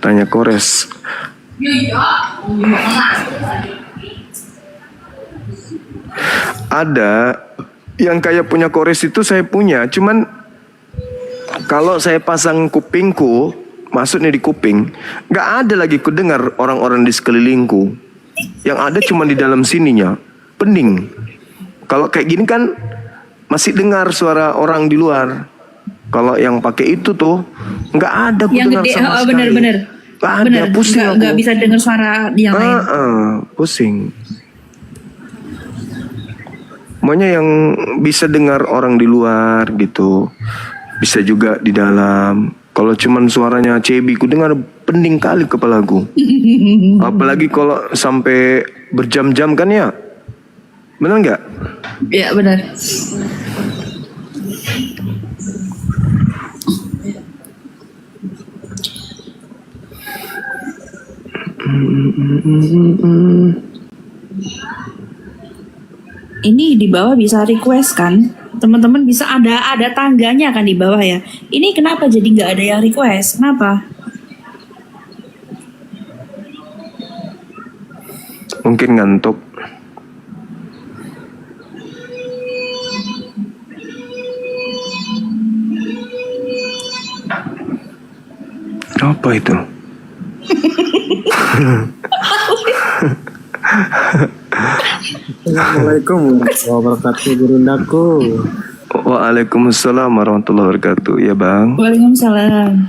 [SPEAKER 1] Tanya Kores. Ada yang kayak punya Kores itu saya punya. Cuman kalau saya pasang kupingku, masuknya di kuping, nggak ada lagi ku dengar orang-orang di sekelilingku. Yang ada cuma di dalam sininya, pening. Kalau kayak gini kan masih dengar suara orang di luar. Kalau yang pakai itu tuh nggak ada ku dengar
[SPEAKER 8] gede,
[SPEAKER 1] sama sekali.
[SPEAKER 8] Bener-bener.
[SPEAKER 1] Nggak ada, pusing aku.
[SPEAKER 8] Nggak bisa dengar suara yang lain.
[SPEAKER 1] Pusing. Maunya yang bisa dengar orang di luar gitu. Bisa juga di dalam. Kalau cuman suaranya Cebi, ku dengar pening kali kepalaku. Apalagi kalau sampai berjam-jam kan ya. Benar nggak?
[SPEAKER 8] Iya benar. Ini di bawah bisa request kan? Teman-teman bisa ada tangganya kan di bawah ya. Ini kenapa jadi nggak ada yang request? Kenapa?
[SPEAKER 1] Mungkin ngantuk. Apa itu?
[SPEAKER 5] Assalamualaikum warahmatullahi wabarakatuh, Gurundaku.
[SPEAKER 1] Waalaikumsalam warahmatullahi wabarakatuh. Ya Bang.
[SPEAKER 8] Waalaikumsalam.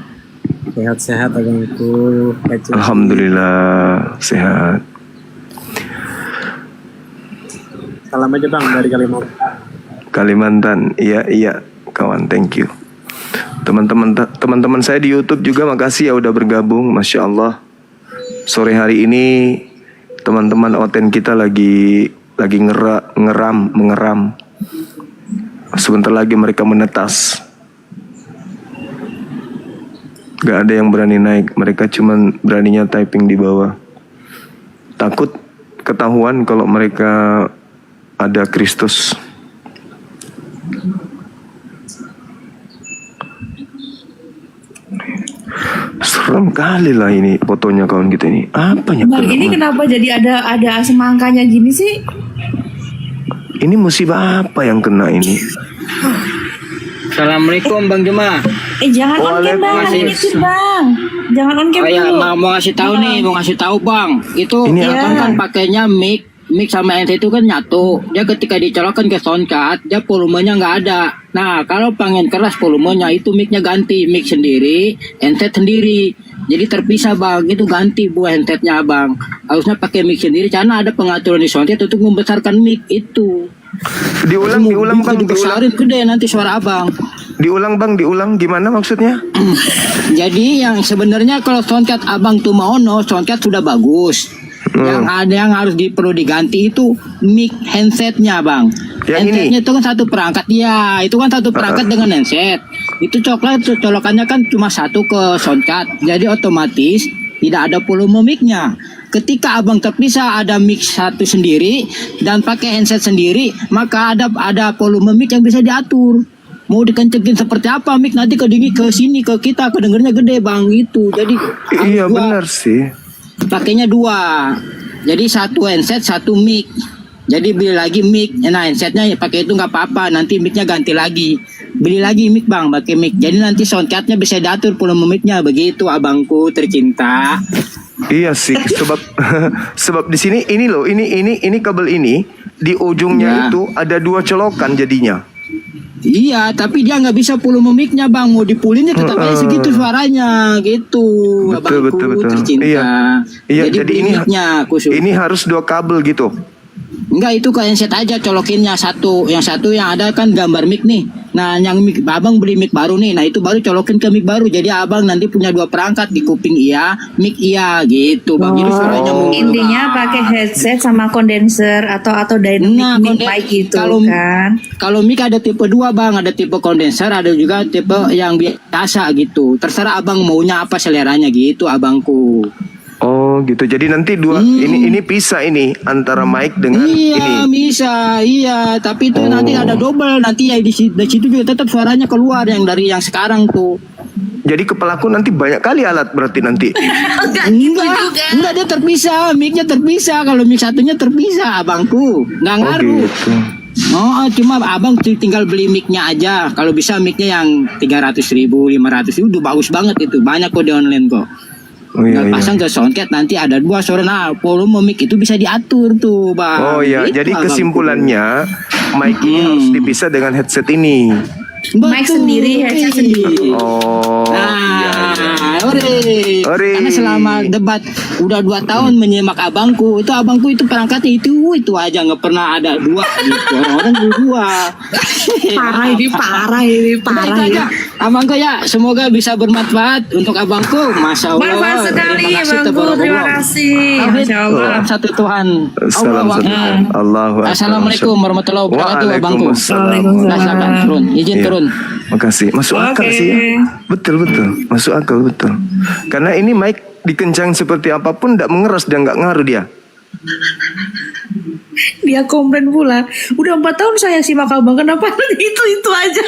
[SPEAKER 5] Sehat-sehat abangku.
[SPEAKER 1] Alhamdulillah sehat.
[SPEAKER 5] Salam aja bang dari Kalimantan.
[SPEAKER 1] Kalimantan. Iya kawan, thank you. Teman-teman saya di YouTube juga makasih ya udah bergabung. Masya Allah. Sore hari ini teman-teman Oten kita lagi mengeram. Sebentar lagi mereka menetas. Gak ada yang berani naik, mereka cuman beraninya typing di bawah. Takut ketahuan kalau mereka ada Kristus. Serem kali lah ini fotonya kawan kita ini. Apanya?
[SPEAKER 8] Bang, ini kenapa jadi ada semangkanya gini sih?
[SPEAKER 1] Ini musibah apa yang kena ini?
[SPEAKER 12] Assalamualaikum Bang Juma.
[SPEAKER 8] Jangan on cam bang, dikit bang. Jangan on cam dulu.
[SPEAKER 12] Mau ngasih tahu nih, mau ngasih tahu Bang. Itu
[SPEAKER 1] Ini
[SPEAKER 12] abang kan pakainya mic sama NT itu kan nyatu. Dia ketika dicolokkan ke soundcard, dia volumenya nggak ada. Nah, kalau pengen keras volumenya itu mic-nya ganti, mic sendiri, handset sendiri. Jadi terpisah bang, itu ganti buah handsetnya abang. Harusnya pakai mic sendiri, karena ada pengaturan di soundcard untuk membesarkan mic itu.
[SPEAKER 1] Diulang bang,
[SPEAKER 12] dibesarin gede nanti suara abang.
[SPEAKER 1] Diulang bang, gimana maksudnya?
[SPEAKER 12] Jadi yang sebenarnya kalau soundcard abang tuh mau soundcard sudah bagus. Yang ada yang harus perlu diganti itu mic handsetnya bang. Handsetnya itu kan satu perangkat ya, itu kan satu perangkat dengan handset. Itu colokannya kan cuma satu ke soundcard, jadi otomatis tidak ada volume mic-nya. Ketika abang terpisah ada mic satu sendiri dan pakai handset sendiri, maka ada volume mic yang bisa diatur. Mau dikencengin seperti apa mic nanti ke sini ke kita kedengernya gede bang itu. Jadi
[SPEAKER 1] iya benar sih.
[SPEAKER 12] Pakainya dua. Jadi satu handset satu mic. Jadi beli lagi mic. Nah handsetnya pakai itu nggak apa-apa. Nanti micnya ganti lagi. Beli lagi mic bang, pakai mic. Jadi nanti soundcardnya bisa diatur volume micnya. Begitu abangku tercinta.
[SPEAKER 1] Iya sih, sebab di sini ini loh, ini kabel ini di ujungnya itu ada dua colokan jadinya.
[SPEAKER 12] Iya, tapi dia nggak bisa volume mic-nya bang. Mau dipulinnya tetap aja segitu suaranya, gitu.
[SPEAKER 1] Betul.
[SPEAKER 12] Tercinta.
[SPEAKER 1] Iya. Jadi ini harus dua kabel gitu.
[SPEAKER 12] Enggak, itu ke handset aja colokinnya satu. Yang satu yang ada kan gambar mic nih. Nah, yang mic abang beli mic baru nih. Nah, itu baru colokin ke mic baru. Jadi abang nanti punya dua perangkat di kuping iya, mic iya gitu. Bang, jadi suaranya
[SPEAKER 8] intinya pakai headset sama kondenser atau dynamic mic gitu kan.
[SPEAKER 12] Kalau mic ada tipe 2 bang, ada tipe kondenser, ada juga tipe yang biasa gitu. Terserah abang maunya apa seleranya gitu abangku.
[SPEAKER 1] Oh gitu. Jadi nanti dua ini pisah ini antara mic dengan ini.
[SPEAKER 12] Iya bisa, iya. Tapi itu nanti ada double. Nanti ya di situ juga tetap suaranya keluar yang dari yang sekarang tuh.
[SPEAKER 1] Jadi kepalaku nanti banyak kali alat berarti nanti.
[SPEAKER 12] Enggak dia terpisah, micnya terpisah. Kalau mic satunya terpisah abangku, nggak ngaruh.
[SPEAKER 1] Gitu.
[SPEAKER 12] Oh, cuma abang tinggal beli mic-nya aja. Kalau bisa mic-nya yang 300.000, 500.000 udah bagus banget itu. Banyak kok di online kok. Pasang ke soundcard nanti ada dua suara. Nah, volume mic itu bisa diatur tuh, bang.
[SPEAKER 1] Oh iya,
[SPEAKER 12] gitu,
[SPEAKER 1] jadi kesimpulannya mic ini harus dipisah dengan headset ini.
[SPEAKER 8] Mic sendiri, headset sendiri.
[SPEAKER 1] Oh.
[SPEAKER 12] Ore. Karena selama debat udah 2 tahun menyimak abangku, itu perangkatnya itu aja nggak pernah ada dua gitu. Orang-orang dua.
[SPEAKER 8] Parah ini.
[SPEAKER 12] Abangku ya, semoga bisa bermanfaat untuk abangku. Masya Allah.
[SPEAKER 8] Bermanfaat sekali abangku. Terima kasih. Masya Allah.
[SPEAKER 12] Salam satu Tuhan.
[SPEAKER 1] Salam satu Tuhan.
[SPEAKER 12] Assalamualaikum warahmatullahi wabarakatuh abangku.
[SPEAKER 8] Waalaikumsalam.
[SPEAKER 12] Turun, izin turun.
[SPEAKER 1] Makasih. Masuk akal sih ya. Betul. Masuk akal betul. Karena ini mic dikencang seperti apapun tidak mengeras dan nggak ngaruh dia.
[SPEAKER 8] Dia komplain pula. Udah 4 tahun saya simak abang, kenapa itu aja.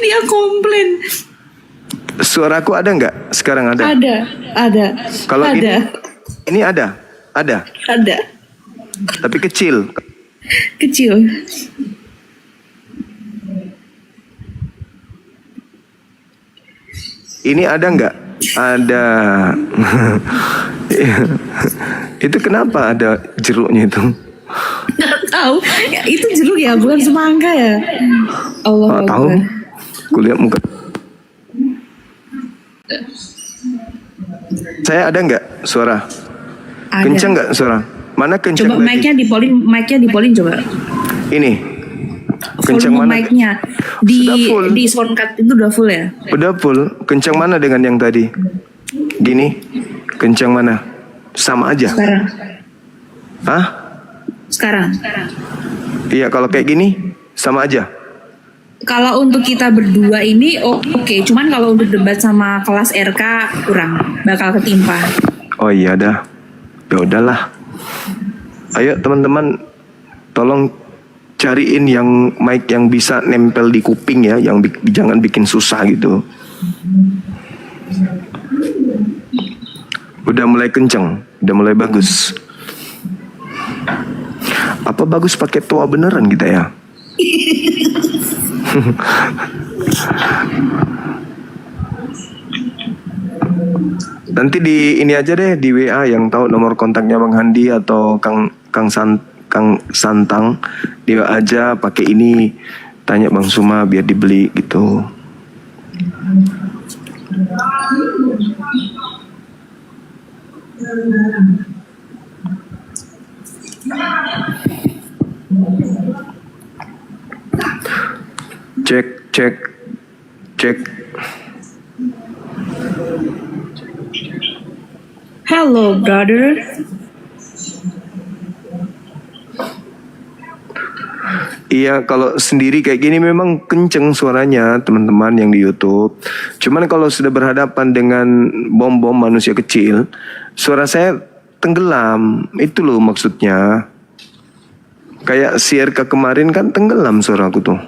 [SPEAKER 8] Dia komplain.
[SPEAKER 1] Suaraku ada nggak? Sekarang ada.
[SPEAKER 8] Ada.
[SPEAKER 1] Kalau
[SPEAKER 8] ada.
[SPEAKER 1] Ini ada.
[SPEAKER 8] Ada.
[SPEAKER 1] Tapi kecil. Ini ada nggak? Ada. Itu kenapa ada jeruknya itu?
[SPEAKER 8] Nggak tahu. Ya, itu jeruk ya, bukan semangka ya. Allah
[SPEAKER 1] tahu. Kulihat muka. Saya ada nggak suara?
[SPEAKER 8] Ada.
[SPEAKER 1] Kencang nggak suara? Mana kencang
[SPEAKER 8] Coba
[SPEAKER 1] tadi?
[SPEAKER 8] mic-nya dipolin coba.
[SPEAKER 1] Ini. Kencang
[SPEAKER 8] Volume
[SPEAKER 1] mana?
[SPEAKER 8] mic-nya
[SPEAKER 1] Sudah full.
[SPEAKER 8] di soundcard itu udah full ya?
[SPEAKER 1] Udah full. Kencang mana dengan yang tadi? Gini. Kencang mana? Sama aja.
[SPEAKER 8] Sekarang.
[SPEAKER 1] Hah?
[SPEAKER 8] Sekarang.
[SPEAKER 1] Iya, kalau kayak gini sama aja.
[SPEAKER 8] Kalau untuk kita berdua ini oke, cuman kalau untuk debat sama kelas RK kurang, bakal ketimpa.
[SPEAKER 1] Oh iya dah. Ya udahlah. Ayo teman-teman, tolong cariin yang mic yang bisa nempel di kuping ya, yang jangan bikin susah gitu. Udah mulai kenceng, udah mulai bagus. Apa bagus pakai tua beneran kita ya? Nanti di ini aja deh, di WA yang tahu nomor kontaknya Bang Handi atau Kang Santang, di WA aja pakai ini, tanya Bang Suma biar dibeli gitu. Cek.
[SPEAKER 8] Hello, brother.
[SPEAKER 1] Iya, kalau sendiri kayak gini memang kenceng suaranya teman-teman yang di YouTube. Cuman kalau sudah berhadapan dengan bom-bom manusia kecil, suara saya tenggelam. Itu loh maksudnya. Kayak si RK kemarin kan tenggelam suaraku tuh.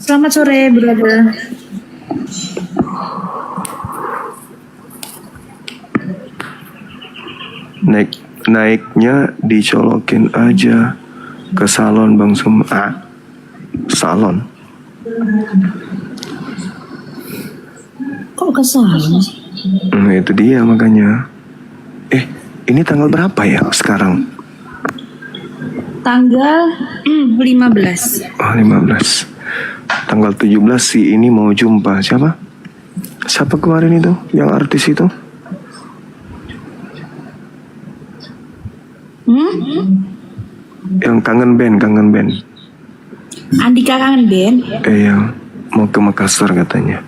[SPEAKER 8] Selamat sore, brother.
[SPEAKER 1] Naiknya dicolokin aja ke salon Bang Suma. Salon.
[SPEAKER 8] Kok ke salon?
[SPEAKER 1] Itu dia makanya. Ini tanggal berapa ya sekarang?
[SPEAKER 8] Tanggal 15.
[SPEAKER 1] Oh, 15. Tanggal 17 si ini mau jumpa siapa? Siapa kemarin itu? Yang artis itu? Yang kangen band.
[SPEAKER 8] Andika kangen band?
[SPEAKER 1] Yang mau ke Makassar katanya.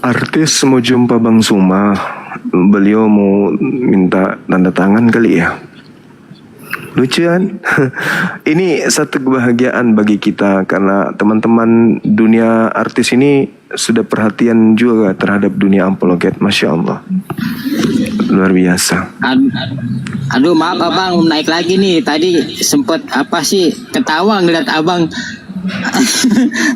[SPEAKER 1] Artis mau jumpa Bang Suma. Beliau mau minta tanda tangan kali ya. Lucu kan? Ini satu kebahagiaan bagi kita karena teman-teman dunia artis ini sudah perhatian juga terhadap dunia Ampologet. Masya Allah, luar biasa.
[SPEAKER 12] Aduh maaf abang, naik lagi nih. Tadi sempet ketawa ngeliat abang.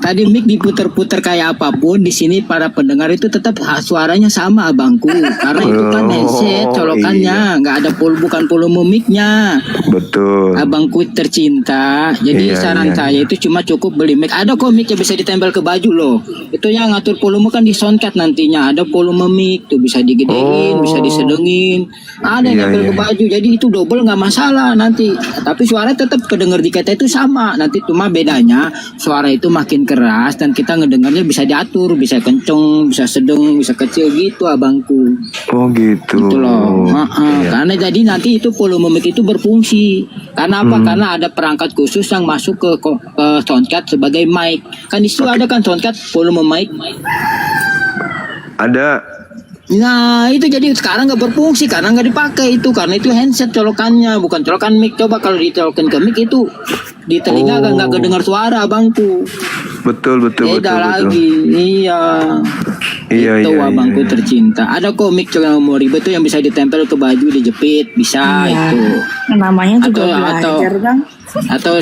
[SPEAKER 12] Tadi mic diputer-puter kayak apapun di sini para pendengar itu tetap suaranya sama abangku karena itu kan headset colokannya nggak ada bukan volume mic-nya.
[SPEAKER 1] Betul.
[SPEAKER 12] Abangku tercinta. Jadi saran saya itu cuma cukup beli mic. Ada kok mic yang bisa ditempel ke baju loh. Itu yang ngatur volume kan di soundcard nantinya ada volume mic tuh bisa digedein, bisa disedengin. Ada yang nempel ke baju. Jadi itu double nggak masalah nanti. Tapi suara tetap kedenger di kita itu sama. Nanti cuma bedanya suara itu makin keras dan kita ngedengarnya bisa diatur, bisa kenceng, bisa sedang, bisa kecil gitu abangku.
[SPEAKER 1] Oh gitu.
[SPEAKER 12] Gitu loh. Karena jadi nanti itu volume mic itu berfungsi. Karena apa? Karena ada perangkat khusus yang masuk ke soundcard sebagai mic. Kan di situ ada kan soundcard volume mic.
[SPEAKER 1] Ada.
[SPEAKER 12] Nah itu jadi sekarang nggak berfungsi karena nggak dipakai itu karena itu handset colokannya bukan colokan mic. Coba kalau dicolokin ke mic itu di telinga nggak kedengar suara abangku.
[SPEAKER 1] Betul.
[SPEAKER 12] Lagi. Iya. Itu abangku tercinta. Ada kok mic yang mau ribet tuh yang bisa ditempel ke baju dijepit bisa itu.
[SPEAKER 8] Namanya juga belajar kan.
[SPEAKER 12] Atau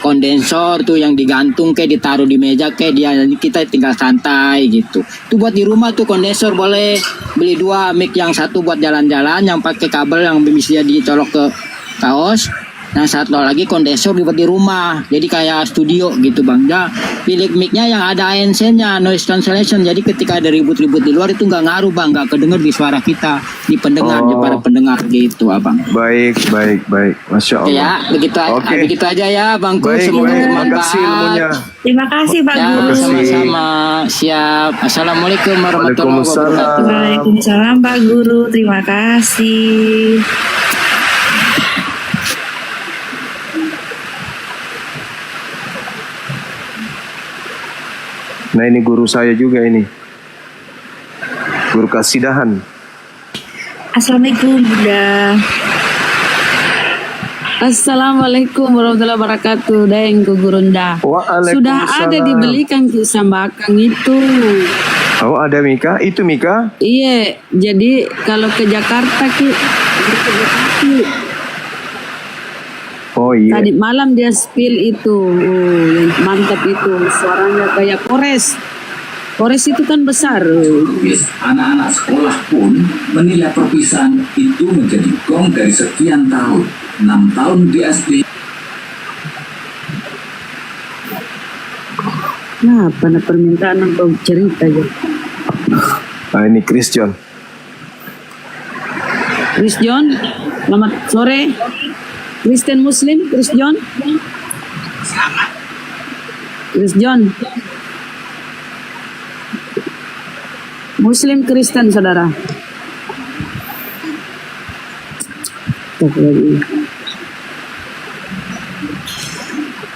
[SPEAKER 12] kondensor tuh yang digantung kayak ditaruh di meja kayak kita tinggal santai gitu. Itu buat di rumah tuh kondensor boleh beli 2 mic yang satu buat jalan-jalan yang pakai kabel yang bisa dicolok ke kaos. Nah satu lagi kondensor dibuat di rumah, jadi kayak studio gitu bang. Dia pilih mic-nya yang ada ANC-nya, noise cancellation. Jadi ketika ada ribut-ribut di luar itu nggak ngaruh bang, nggak kedenger di suara kita, di pendengar, di para pendengar gitu abang.
[SPEAKER 1] Baik. Masya Allah.
[SPEAKER 12] Ya, begitu aja ya bangku.
[SPEAKER 1] Baik,
[SPEAKER 12] Semoga
[SPEAKER 1] terima
[SPEAKER 12] bermanfaat.
[SPEAKER 1] kasih ilmunya.
[SPEAKER 8] Terima kasih Pak
[SPEAKER 12] Ya,
[SPEAKER 8] Guru.
[SPEAKER 12] sama-sama. Siap. Assalamualaikum warahmatullahi
[SPEAKER 1] Waalaikumsalam.
[SPEAKER 12] wabarakatuh.
[SPEAKER 8] Waalaikumsalam Pak Guru. Terima kasih.
[SPEAKER 1] Nah ini guru saya juga ini. Guru kasidahan.
[SPEAKER 8] Assalamualaikum Bunda.
[SPEAKER 13] Assalamualaikum warahmatullahi wabarakatuh. Deng ku Gurunda.
[SPEAKER 1] Waalaikumsalam.
[SPEAKER 13] Sudah ada dibelikan kisah bakang itu.
[SPEAKER 1] Oh ada Mika? Itu Mika?
[SPEAKER 13] Iya, jadi kalau ke Jakarta
[SPEAKER 1] Oh iya.
[SPEAKER 13] tadi malam dia spill itu. Oh, yang mantap itu. Suaranya kayak Kores. Kores itu kan besar.
[SPEAKER 14] Anak-anak sekolah pun menilai perpisahan itu menjadi gong dari sekian tahun. 6 tahun di SD.
[SPEAKER 13] Nah, pada permintaan untuk cerita ya.
[SPEAKER 1] Nah ini Christian.
[SPEAKER 13] Chris John, selamat sore. Kristen Muslim, Chris John. Chris John. Muslim Kristen saudara.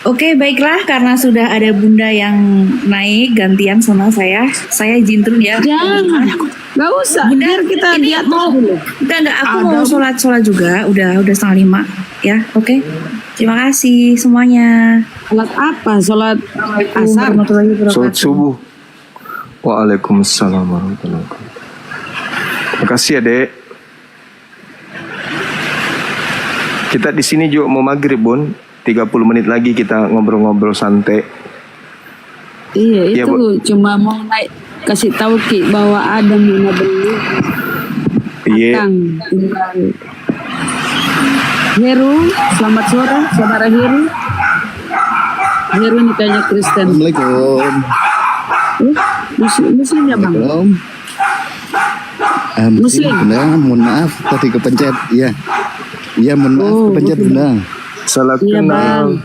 [SPEAKER 8] Oke, baiklah karena sudah ada Bunda yang naik gantian sama saya izin turun ya.
[SPEAKER 13] Jangan, nggak usah.
[SPEAKER 8] Bunda,
[SPEAKER 13] Biar kita
[SPEAKER 8] ini
[SPEAKER 13] lihat
[SPEAKER 8] mau
[SPEAKER 13] dulu.
[SPEAKER 8] enggak aku mau sholat juga. Udah 4:30 ya. Oke. Terima kasih semuanya.
[SPEAKER 13] Sholat apa? Sholat asar.
[SPEAKER 1] Sholat subuh. Waalaikumsalam warahmatullahi wabarakatuh. Makasih ya Dek. Kita di sini juga mau maghrib Bun. 30 menit lagi kita ngobrol-ngobrol santai.
[SPEAKER 13] Iya, itu cuma mau naik kasih tahu Ki bahwa ada mana beli.
[SPEAKER 1] Iya.
[SPEAKER 13] Tinggal. Heru, selamat sore, saudara Heru. Heru ini kayaknya Kristen.
[SPEAKER 10] Assalamualaikum.
[SPEAKER 13] Muslim ya bang?
[SPEAKER 10] Muslim. Bunda, mohon maaf tadi kepencet. Iya, mohon maaf kepencet Bunda.
[SPEAKER 1] Salam
[SPEAKER 13] Iya,
[SPEAKER 1] kenal.
[SPEAKER 13] Bang.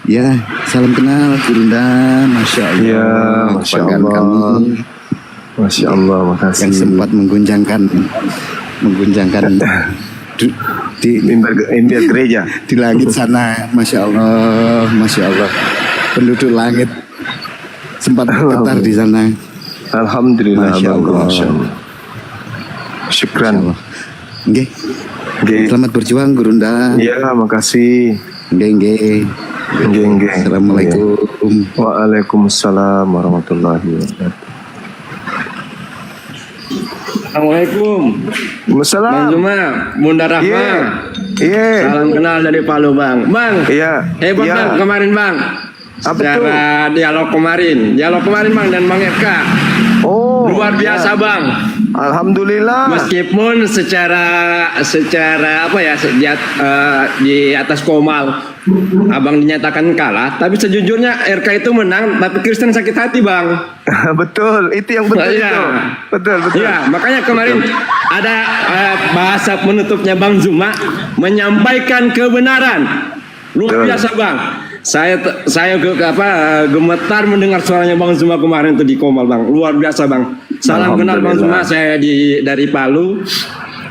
[SPEAKER 10] Ya, salam kenal Bunda. Masya Allah.
[SPEAKER 1] Ya, Masya
[SPEAKER 10] Panggilan
[SPEAKER 1] Allah.
[SPEAKER 10] kami
[SPEAKER 1] Masya Allah, makasih.
[SPEAKER 10] yang sempat mengguncangkan di
[SPEAKER 1] impian gereja
[SPEAKER 10] di langit sana. Masya Allah. Penduduk langit sempat bergetar di sana.
[SPEAKER 1] Alhamdulillah.
[SPEAKER 10] Masya Allah.
[SPEAKER 1] Masya Allah. Syukran.
[SPEAKER 10] Nggih. Selamat berjuang Gurunda.
[SPEAKER 1] Iya, makasih.
[SPEAKER 10] Nggih. Assalamualaikum.
[SPEAKER 1] Waalaikumsalam warahmatullahi wabarakatuh.
[SPEAKER 15] Assalamualaikum.
[SPEAKER 1] Waalaikumsalam.
[SPEAKER 15] Bang Zuma, Bunda Rahma.
[SPEAKER 1] Iya.
[SPEAKER 15] Salam kenal dari Palu, Bang. Bang.
[SPEAKER 1] Iya.
[SPEAKER 15] Hebat
[SPEAKER 1] Iya.
[SPEAKER 15] Bang kemarin, Bang.
[SPEAKER 1] Apa
[SPEAKER 15] Secara dialog kemarin Bang dan Bang Eka.
[SPEAKER 1] Oh.
[SPEAKER 15] Luar biasa, Bang.
[SPEAKER 1] Alhamdulillah.
[SPEAKER 15] Meskipun secara apa ya di atas Komal Abang dinyatakan kalah, tapi sejujurnya RK itu menang, tapi Kristen sakit hati, Bang.
[SPEAKER 1] Betul, itu yang betul
[SPEAKER 15] Iya.
[SPEAKER 1] itu. Betul.
[SPEAKER 15] Iya, makanya kemarin ada bahasa penutupnya Bang Zuma menyampaikan kebenaran. Luar biasa, Bang. Saya gemetar mendengar suaranya Bang Zuma kemarin itu di Komal, Bang. Luar biasa, Bang. Salam kenal Bang Zuma, saya dari Palu.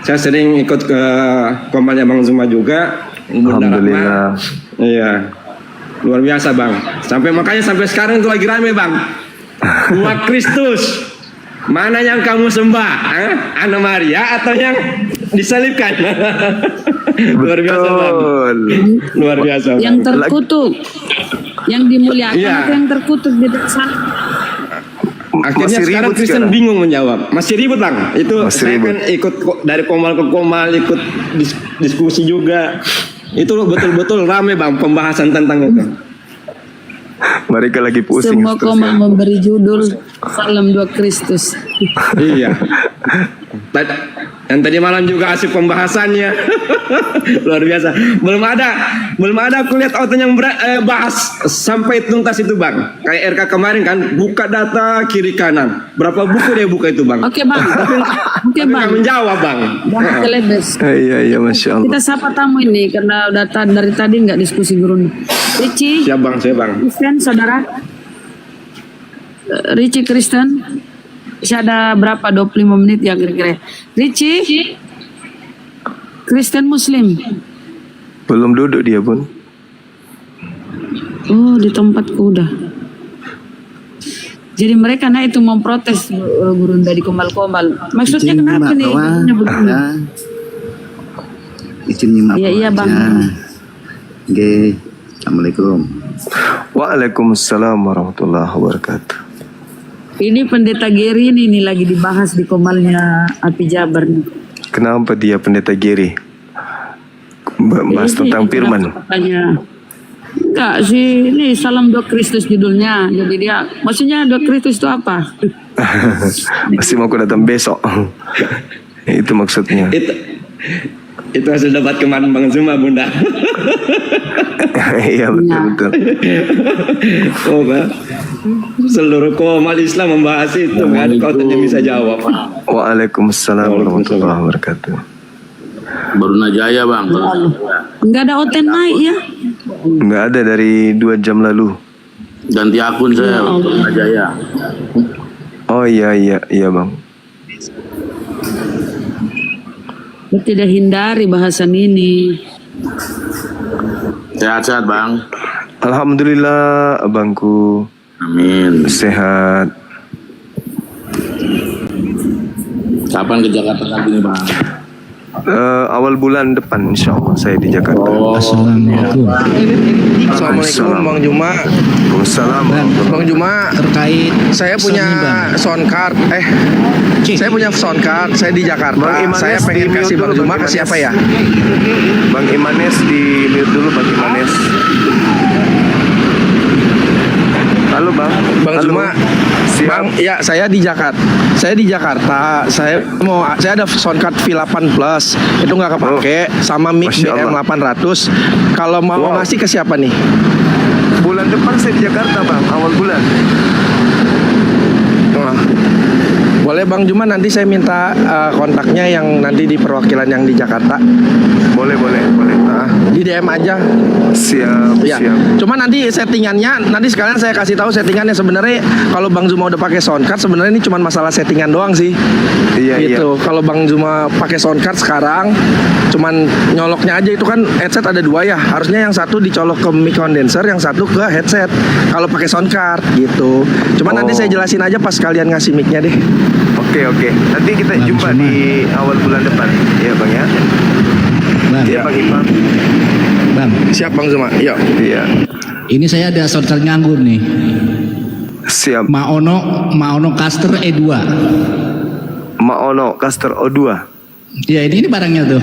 [SPEAKER 15] Saya sering ikut ke Komalnya Bang Zuma juga. Bunda Rahma. Iya. Luar biasa, Bang. Makanya sampai sekarang itu lagi rame, Bang. Umat Kristus. Mana yang kamu sembah? Anna Maria atau yang disalibkan? Luar biasa, Bang. Luar biasa, Bang.
[SPEAKER 13] Yang terkutuk, yang dimuliakan
[SPEAKER 15] Iya.
[SPEAKER 13] atau yang terkutuk di sana?
[SPEAKER 15] Akhirnya
[SPEAKER 1] Masih
[SPEAKER 15] sekarang
[SPEAKER 1] ribut
[SPEAKER 15] Kristen
[SPEAKER 1] sekarang.
[SPEAKER 15] bingung menjawab. Masih ribut, Bang. Itu
[SPEAKER 1] Masih
[SPEAKER 15] saya
[SPEAKER 1] ribut.
[SPEAKER 15] kan ikut dari Komal ke Komal, ikut diskusi juga. Itu betul-betul rame, Bang, pembahasan tentang itu.
[SPEAKER 1] Mereka lagi pusing.
[SPEAKER 13] Semua Komal memberi judul Salam 2 Kristus.
[SPEAKER 15] Iya. Yang tadi malam juga asik pembahasannya. Luar biasa. Belum ada aku lihat auto yang bahas sampai tuntas itu Bang. Kayak RK kemarin kan buka data kiri kanan. Berapa buku dia buka itu Bang?
[SPEAKER 13] Oke Bang. Oke Bang.
[SPEAKER 15] Nggak menjawab Bang.
[SPEAKER 13] Bang Celebes.
[SPEAKER 1] Iya Masya Allah.
[SPEAKER 13] Kita sapa tamu ini karena udah dari tadi nggak diskusi gurun. Ricci.
[SPEAKER 15] Siap Bang, saya Bang.
[SPEAKER 13] Kristen saudara. Ricci Kristen. Bisa ada berapa 25 menit ya kira-kira. Ricci. Kristen Muslim.
[SPEAKER 1] Belum duduk dia pun.
[SPEAKER 13] Oh di tempatku udah. Jadi mereka itu memprotes gurun dari komal-komal. Maksudnya kenapa nih?
[SPEAKER 10] Izin nyimak.
[SPEAKER 13] Iya Bang.
[SPEAKER 10] Oke. Assalamualaikum.
[SPEAKER 1] Waalaikumsalam warahmatullahi wabarakatuh.
[SPEAKER 13] Ini pendeta Geri ini lagi dibahas di komalnya Api Jabar nih.
[SPEAKER 1] Kenapa dia pendeta Geri? Bahas tentang firman.
[SPEAKER 13] Katanya. Enggak sih, ini Salam Doa Kristus judulnya. Jadi dia, maksudnya Doa Kristus itu apa?
[SPEAKER 1] Masih mau aku datang besok. Itu maksudnya.
[SPEAKER 15] Itu hasil debat kemarin Bang Zuma Bunda.
[SPEAKER 1] Iya betul.
[SPEAKER 15] Oh Bang. Seluruh komal Islam membahas itu kan, kau tanya bisa jawab.
[SPEAKER 1] Waalaikumsalam warahmatullahi wabarakatuh.
[SPEAKER 9] Baru Najaya Bang.
[SPEAKER 13] Enggak ada oten naik ya?
[SPEAKER 1] Enggak ada dari 2 jam lalu.
[SPEAKER 9] Ganti akun saya untuk Najaya.
[SPEAKER 1] Oh iya Bang.
[SPEAKER 13] Berarti tidak hindari bahasan ini.
[SPEAKER 9] Sehat-sehat Bang.
[SPEAKER 1] Alhamdulillah abangku.
[SPEAKER 9] Amin.
[SPEAKER 1] Sehat.
[SPEAKER 9] Kapan ke Jakarta lagi nih Bang?
[SPEAKER 1] Awal bulan depan insya Allah saya di Jakarta.
[SPEAKER 5] Assalamualaikum.
[SPEAKER 3] Assalamualaikum Bang Juma.
[SPEAKER 1] Waalaikumsalam.
[SPEAKER 3] Bang Juma,
[SPEAKER 5] Terkait
[SPEAKER 3] saya punya sound card. Saya punya sound card. Saya di Jakarta.
[SPEAKER 1] Bang Imanes
[SPEAKER 3] Saya pengen
[SPEAKER 1] di-mute
[SPEAKER 3] kasih Bang
[SPEAKER 1] dulu,
[SPEAKER 3] Juma
[SPEAKER 1] Bang
[SPEAKER 3] ke siapa ya?
[SPEAKER 1] Bang Imanes di mute dulu Bang Imanes. Halo Bang.
[SPEAKER 3] Bang
[SPEAKER 1] Halo.
[SPEAKER 3] Juma. Bang, ya saya di Jakarta. Saya ada sound card V8 Plus. Itu nggak kepake sama mic
[SPEAKER 1] Masya Allah.
[SPEAKER 3] BM800. Kalau mau ngasih ke siapa nih?
[SPEAKER 1] Bulan depan saya di Jakarta Bang, awal bulan.
[SPEAKER 3] Boleh Bang Juma, nanti saya minta kontaknya yang nanti di perwakilan yang di Jakarta.
[SPEAKER 1] Boleh.
[SPEAKER 3] Di DM aja.
[SPEAKER 1] Siap.
[SPEAKER 3] Cuma nanti settingannya, nanti sekalian saya kasih tahu settingannya. Sebenarnya kalau Bang Zuma udah pakai soundcard, sebenarnya ini cuma masalah settingan doang sih.
[SPEAKER 1] Iya.
[SPEAKER 3] Gitu. Kalau Bang Zuma pakai soundcard sekarang, cuman nyoloknya aja itu kan headset ada 2 ya. Harusnya yang satu dicolok ke mic condenser, yang satu ke headset. Kalau pakai soundcard gitu. Cuma nanti saya jelasin aja pas kalian ngasih mic-nya deh.
[SPEAKER 1] Oke. Nanti kita jumpa di awal bulan depan. Iya Bang ya.
[SPEAKER 5] Bang.
[SPEAKER 1] Iya Bang Imam.
[SPEAKER 5] Bang.
[SPEAKER 3] Siap Bang Zuma. Iya.
[SPEAKER 5] Ini saya ada soundcard nganggur nih.
[SPEAKER 1] Siap.
[SPEAKER 5] Maono Caster E2.
[SPEAKER 1] Maono Caster O2.
[SPEAKER 5] Ya ini barangnya tuh.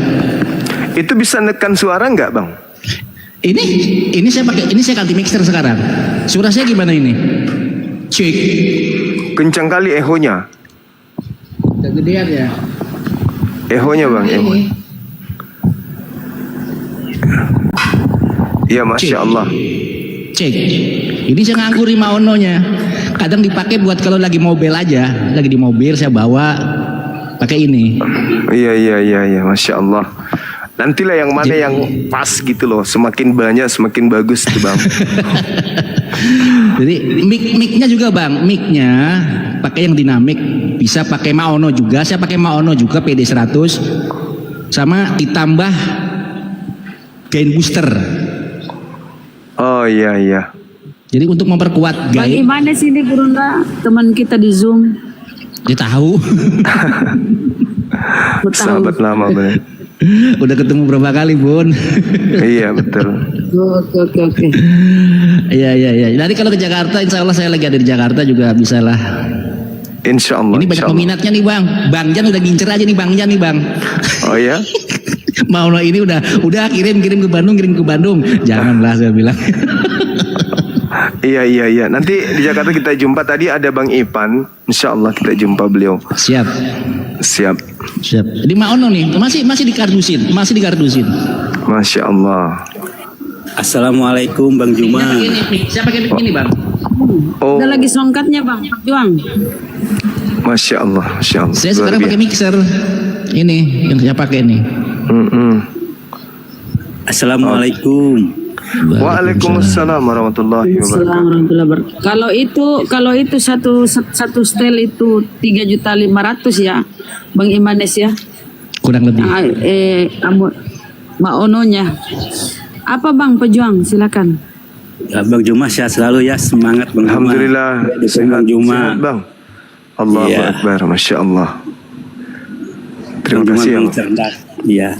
[SPEAKER 1] Itu bisa nekan suara nggak Bang?
[SPEAKER 5] Ini saya pakai, ini saya ganti mixer sekarang. Suara saya gimana ini? Cek.
[SPEAKER 1] Kencang kali ehonya.
[SPEAKER 5] Kegedean ya.
[SPEAKER 1] Ehonya Bang, ehonya. Ya Masya Allah.
[SPEAKER 5] Cek. Ini saya nganggur di Maononya. Kadang dipakai buat kalau lagi mobil aja. Lagi di mobil saya bawa pakai ini.
[SPEAKER 1] Iya, Masya Allah. Nantilah yang mana yang pas gitu loh. Semakin banyak semakin bagus tuh Bang.
[SPEAKER 5] Jadi mic-nya juga Bang, mic-nya pakai yang dinamik, bisa pakai Maono juga. Saya pakai Maono juga PD100 sama ditambah gain booster.
[SPEAKER 1] Oh iya.
[SPEAKER 5] Jadi untuk memperkuat
[SPEAKER 13] Bang
[SPEAKER 5] gain.
[SPEAKER 13] Imanes ini Gurunda, teman kita di Zoom.
[SPEAKER 5] Dia tahu.
[SPEAKER 1] Sahabat lama bener.
[SPEAKER 5] Udah ketemu berapa kali Bun.
[SPEAKER 1] Iya betul.
[SPEAKER 13] Oke.
[SPEAKER 5] Iya. Nanti kalau ke Jakarta, insya Allah saya lagi ada di Jakarta juga bisa lah.
[SPEAKER 1] Insya Allah.
[SPEAKER 5] Ini banyak peminatnya nih Bang. Bang Jan udah ngincer aja nih Bang Jan nih Bang.
[SPEAKER 1] Oh ya?
[SPEAKER 5] Maono ini udah kirim ke Bandung. Janganlah saya bilang.
[SPEAKER 1] Iya. Nanti di Jakarta kita jumpa. Tadi ada Bang Ipan. Insya Allah kita jumpa beliau.
[SPEAKER 5] Siap. Di Maono nih, masih dikardusin.
[SPEAKER 1] Masya Allah.
[SPEAKER 11] Assalamualaikum Bang Juma.
[SPEAKER 5] Siapa pakai ini Bang?
[SPEAKER 1] Oh,
[SPEAKER 13] Ada lagi songkatnya bang, Juang.
[SPEAKER 1] Masya Allah.
[SPEAKER 5] Saya sekarang pakai mixer. Ini yang saya pakai ini.
[SPEAKER 11] Assalamualaikum.
[SPEAKER 1] Waalaikumsalam warahmatullahi wabarakatuh.
[SPEAKER 13] Kalau itu satu setel itu 3.500.000 ya, Bang Imanes ya.
[SPEAKER 5] Kurang lebih.
[SPEAKER 13] Maononya. Apa Bang Pejuang? Silakan.
[SPEAKER 11] Ya, Bang Juma sehat selalu ya, semangat Bang Juma.
[SPEAKER 1] Alhamdulillah.
[SPEAKER 11] Bang Juma.
[SPEAKER 1] Sehat, Bang. Allahu Akbar, Masya Allah. Terima
[SPEAKER 11] Bang
[SPEAKER 1] kasih
[SPEAKER 11] Juma
[SPEAKER 1] ya.
[SPEAKER 11] cerdas. Iya.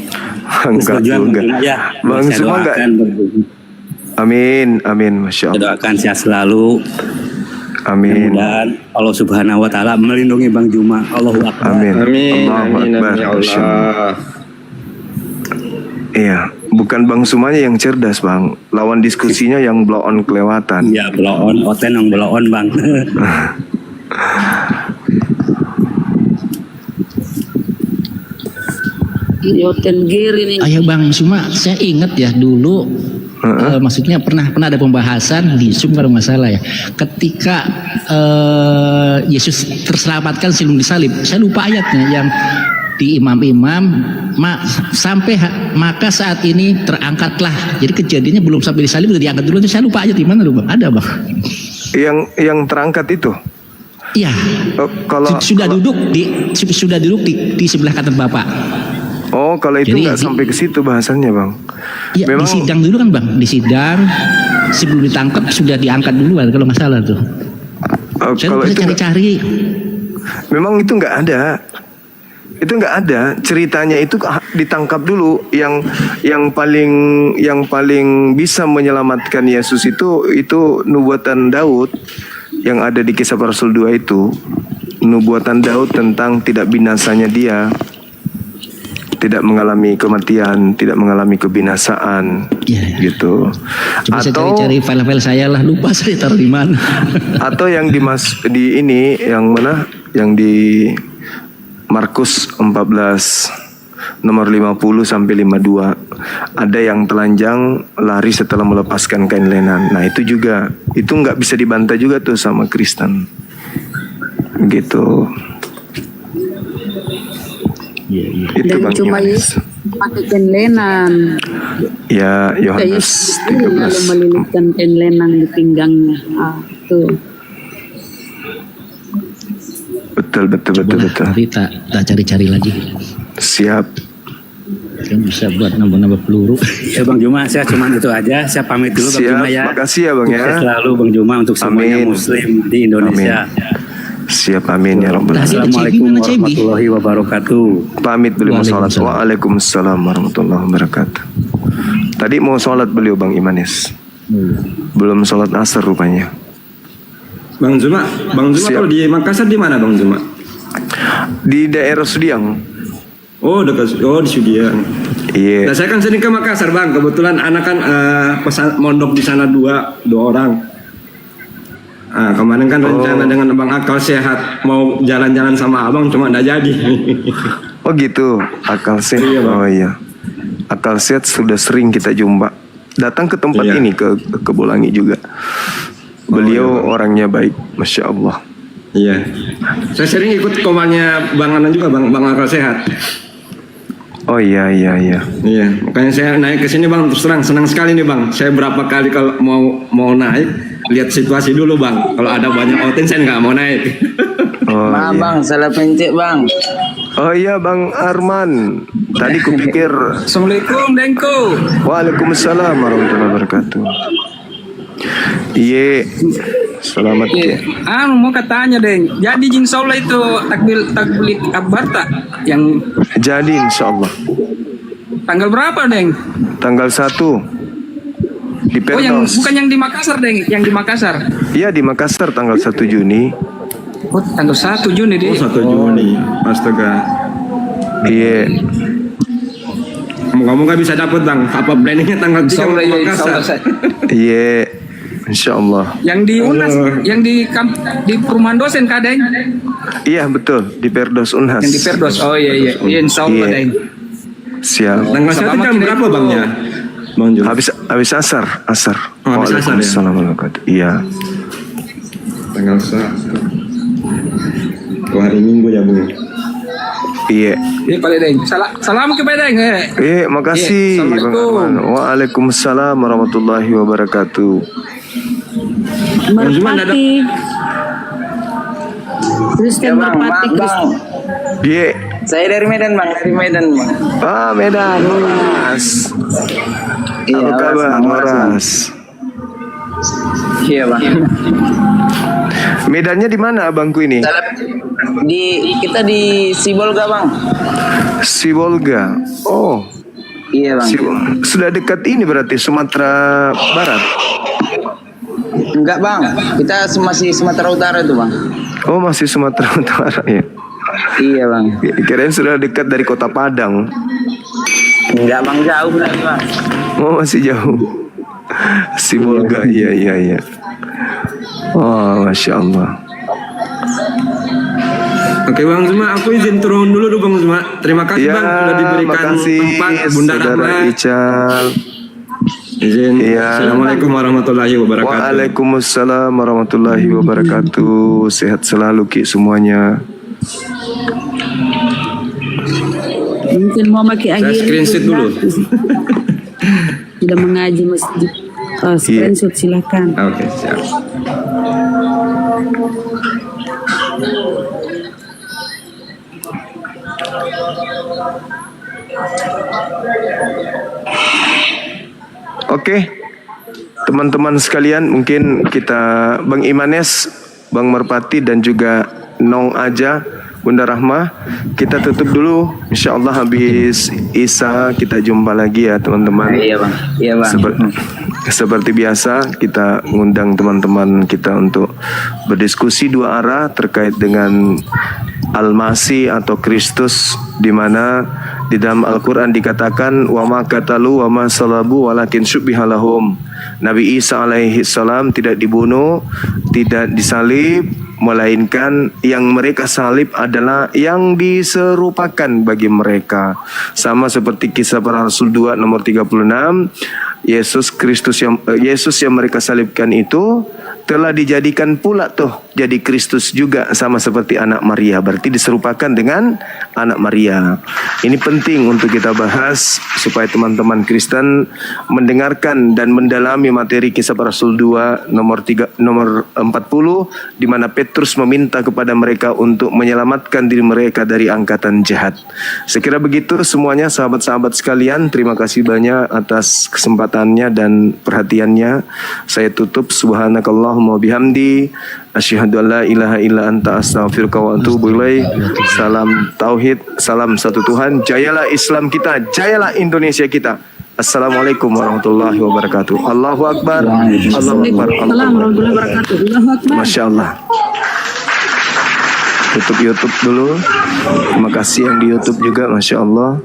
[SPEAKER 1] Enggak juga.
[SPEAKER 11] Ya,
[SPEAKER 1] Bang
[SPEAKER 11] saya
[SPEAKER 1] semua enggak.
[SPEAKER 11] doakan
[SPEAKER 1] Amin, Masya
[SPEAKER 11] saya
[SPEAKER 1] Allah.
[SPEAKER 11] doakan sehat selalu.
[SPEAKER 1] Amin.
[SPEAKER 11] Dan Allah Subhanahu Wa Taala melindungi Bang Juma. Allahu Akbar.
[SPEAKER 1] Amin. Allahu Akbar. Masya Allah. Iya, bukan Bang Sumanya yang cerdas Bang, lawan diskusinya yang blow on kelewatan.
[SPEAKER 11] Iya, blow on, Oten yang blow on Bang.
[SPEAKER 13] Oten Giri nih.
[SPEAKER 5] Ayo Bang Suma, saya ingat ya dulu. Maksudnya pernah ada pembahasan di Zoom kalau nggak salah ya. Ketika Yesus terselamatkan sebelum disalib, saya lupa ayatnya yang di imam-imam maka saat ini terangkatlah. Jadi kejadiannya belum sampai disalib udah diangkat dulu. Saya lupa ayat di mana lu Bang? Ada Bang?
[SPEAKER 1] Yang terangkat itu?
[SPEAKER 5] Iya. Sudah duduk di sebelah kanan Bapak.
[SPEAKER 1] Oh, kalau itu nggak sampai ke situ bahasannya Bang.
[SPEAKER 5] Iya, di sidang dulu kan Bang, di sidang sebelum ditangkap sudah diangkat duluan kalau nggak salah tuh. Saya bisa cari-cari.
[SPEAKER 1] Memang itu nggak ada. Itu nggak ada ceritanya, itu ditangkap dulu. Yang paling bisa menyelamatkan Yesus itu nubuatan Daud yang ada di Kisah Para Rasul 2 itu. Nubuatan Daud tentang tidak binasanya dia, tidak mengalami kematian, tidak mengalami kebinasaan, gitu.
[SPEAKER 5] Coba saya cari-cari file-file saya lah, lupa saya taruh di mana.
[SPEAKER 1] Atau yang di ini yang mana? Yang di Markus 14 nomor 50 sampai 52. Ada yang telanjang lari setelah melepaskan kain lenan. Nah, itu juga nggak bisa dibantah juga tuh sama Kristen. Gitu. Itu
[SPEAKER 13] Dan
[SPEAKER 1] Bang
[SPEAKER 13] cuma
[SPEAKER 1] Yohanes.
[SPEAKER 13] Yesus pakai kain lenan.
[SPEAKER 1] Ya, Yohanes 13.
[SPEAKER 13] Lalu melilitkan kain lenan di pinggangnya. Tuh.
[SPEAKER 1] Betul.
[SPEAKER 5] Nanti tak cari-cari lagi.
[SPEAKER 1] Siap.
[SPEAKER 5] Kan bisa buat nambah-nambah peluru.
[SPEAKER 11] Ya Bang Juma, saya cuma itu aja. Saya pamit dulu Bang
[SPEAKER 1] Siap,
[SPEAKER 11] Juma ya.
[SPEAKER 1] makasih ya Bang ya.
[SPEAKER 11] Sukses selalu Bang Juma untuk semuanya Muslim di Indonesia.
[SPEAKER 1] Siap, amin ya Rabbal Alamin.
[SPEAKER 11] Assalamualaikum warahmatullahi wabarakatuh.
[SPEAKER 1] Pamit beliau mau sholat. Waalaikumsalam warahmatullahi wabarakatuh. Tadi mau sholat beliau Bang Imanes. Belum sholat asar rupanya.
[SPEAKER 15] Bang Juma kalau di Makassar di mana Bang Juma?
[SPEAKER 1] Di daerah Sudiang.
[SPEAKER 15] Oh, dekat. Oh, di Sudiang.
[SPEAKER 1] Iya.
[SPEAKER 15] Nah, saya kan sering ke Makassar Bang. Kebetulan anak kan mondok di sana dua orang. Kemarin kan rencana dengan Bang Akal Sehat mau jalan-jalan sama Abang, cuma nggak jadi.
[SPEAKER 1] Oh gitu, Akal Sehat. Oh iya. Akal Sehat sudah sering kita jumpa. Datang ke tempat ini ke Bolangi juga. Beliau orangnya baik, Masya Allah.
[SPEAKER 15] Iya. Saya sering ikut komannya Bang Anan juga, Bang Akal Sehat.
[SPEAKER 1] Oh iya.
[SPEAKER 15] Iya, makanya saya naik ke sini Bang, terus terang senang sekali nih Bang. Saya berapa kali kalau mau naik, lihat situasi dulu Bang. Kalau ada banyak outing saya nggak mau naik.
[SPEAKER 7] Maaf Bang, salah pencet Bang.
[SPEAKER 1] Oh iya Bang Arman. Tadi kupikir.
[SPEAKER 4] Assalamualaikum Dengko.
[SPEAKER 1] Waalaikumsalam warahmatullahi wabarakatuh. Iya. Selamat ya.
[SPEAKER 4] Mau katanya Deng. Jadi insya Allah itu takbir akbar tak yang
[SPEAKER 1] jadi insya Allah.
[SPEAKER 4] tanggal berapa Deng?
[SPEAKER 1] Tanggal 1 di Perdos.
[SPEAKER 4] Bukan yang di Makassar Deng, yang di Makassar.
[SPEAKER 1] Iya di Makassar tanggal 1 Juni.
[SPEAKER 4] Oh, tanggal 1 Juni deh.
[SPEAKER 15] 1 Juni. Astaga.
[SPEAKER 1] Iya.
[SPEAKER 15] Kamu nggak bisa dapat Bang. Apa planningnya tanggal 3 di Makassar?
[SPEAKER 1] Iya. Insya Allah.
[SPEAKER 4] Yang di Unas, yang di perumahan dosen kadang.
[SPEAKER 1] Iya betul, di Perdos Unhas.
[SPEAKER 4] Yang di Perdos. Oh iya. Insya Allah deng.
[SPEAKER 1] Siap.
[SPEAKER 15] Tanggal 1 jam berapa bangnya? Bang Jul.
[SPEAKER 1] Habis asar.
[SPEAKER 15] Oh, habis asar ya?
[SPEAKER 1] Waalaikumsalam warahmatullahi wabarakatuh. Iya.
[SPEAKER 15] Tanggal 1. Hari Minggu ya, Bung.
[SPEAKER 1] Iya.
[SPEAKER 4] Iya Pak Deng. Salam ke Pak Deng.
[SPEAKER 1] Iya, makasih.
[SPEAKER 4] Iya,
[SPEAKER 1] Bang Arman. Waalaikumsalam warahmatullahi wabarakatuh.
[SPEAKER 13] Merpati. Kristen Merpati.
[SPEAKER 1] Iya.
[SPEAKER 7] Saya dari Medan bang,
[SPEAKER 1] Ah, Medan. Mas. Apa kabar, Mas?
[SPEAKER 7] Iya bang.
[SPEAKER 1] Medannya di mana abangku ini?
[SPEAKER 7] Kita di Sibolga bang.
[SPEAKER 1] Sibolga. Oh.
[SPEAKER 7] Iya bang.
[SPEAKER 1] Sudah dekat ini berarti Sumatera Barat.
[SPEAKER 7] Enggak bang, kita masih Sumatera Utara itu bang.
[SPEAKER 1] Oh, masih Sumatera Utara ya.
[SPEAKER 7] Iya bang.
[SPEAKER 1] Kirain sudah dekat dari Kota Padang.
[SPEAKER 7] Enggak bang, jauh lagi bang.
[SPEAKER 1] Oh, masih jauh. Sibolga, iya. Oh, Masya Allah.
[SPEAKER 15] Oke Bang Zuma, aku izin turun dulu Bang Zuma. Terima kasih Bang sudah diberikan tempat Bunda Rahma.
[SPEAKER 1] Ical.
[SPEAKER 15] Izin. Assalamualaikum warahmatullahi wabarakatuh.
[SPEAKER 1] Waalaikumsalam warahmatullahi wabarakatuh. Sehat selalu Ki semuanya.
[SPEAKER 13] Mungkin mau pakai
[SPEAKER 15] Saya
[SPEAKER 13] akhir.
[SPEAKER 15] screenshot dulu.
[SPEAKER 13] Sudah mengaji masjid. Screenshot silakan.
[SPEAKER 15] Oke, siap.
[SPEAKER 1] Oke, teman-teman sekalian, mungkin kita Bang Imanes, Bang Merpati dan juga Nong Aja, Bunda Rahma, kita tutup dulu. Insya Allah habis Isa kita jumpa lagi ya teman-teman.
[SPEAKER 7] Iya bang. Iya bang.
[SPEAKER 1] Seperti biasa kita ngundang teman-teman kita untuk berdiskusi dua arah terkait dengan Al-Masih atau Kristus, di mana di dalam Al-Quran dikatakan wa ma qatalu wa ma salabu walakin syubbiha lahum. Nabi Isa alaihi salam tidak dibunuh, tidak disalib, melainkan yang mereka salib adalah yang diserupakan bagi mereka. Sama seperti kisah para Rasul 2 nomor 36, Yesus yang mereka salibkan itu telah dijadikan pula tuh jadi Kristus juga, sama seperti anak Maria, berarti diserupakan dengan anak Maria. Ini penting untuk kita bahas supaya teman-teman Kristen mendengarkan dan mendalami materi kisah para Rasul 2 nomor 40, di mana Petrus meminta kepada mereka untuk menyelamatkan diri mereka dari angkatan jahat. Sekira begitu semuanya sahabat-sahabat sekalian, terima kasih banyak atas kesempatannya dan perhatiannya. Saya tutup, subhanakallahumma bihamdi asyhadu an la ilaha illa anta astaghfiruka wa atubu ilaik. Salam tauhid, salam satu Tuhan. Jayalah Islam kita, jayalah Indonesia kita. Assalamualaikum warahmatullahi wabarakatuh. Allahu Akbar. Allahu Akbar.
[SPEAKER 13] Warahmatullahi wabarakatuh. Allahu Akbar.
[SPEAKER 1] Masya Allah. Tutup YouTube dulu. Terima kasih yang di YouTube juga, Masya Allah.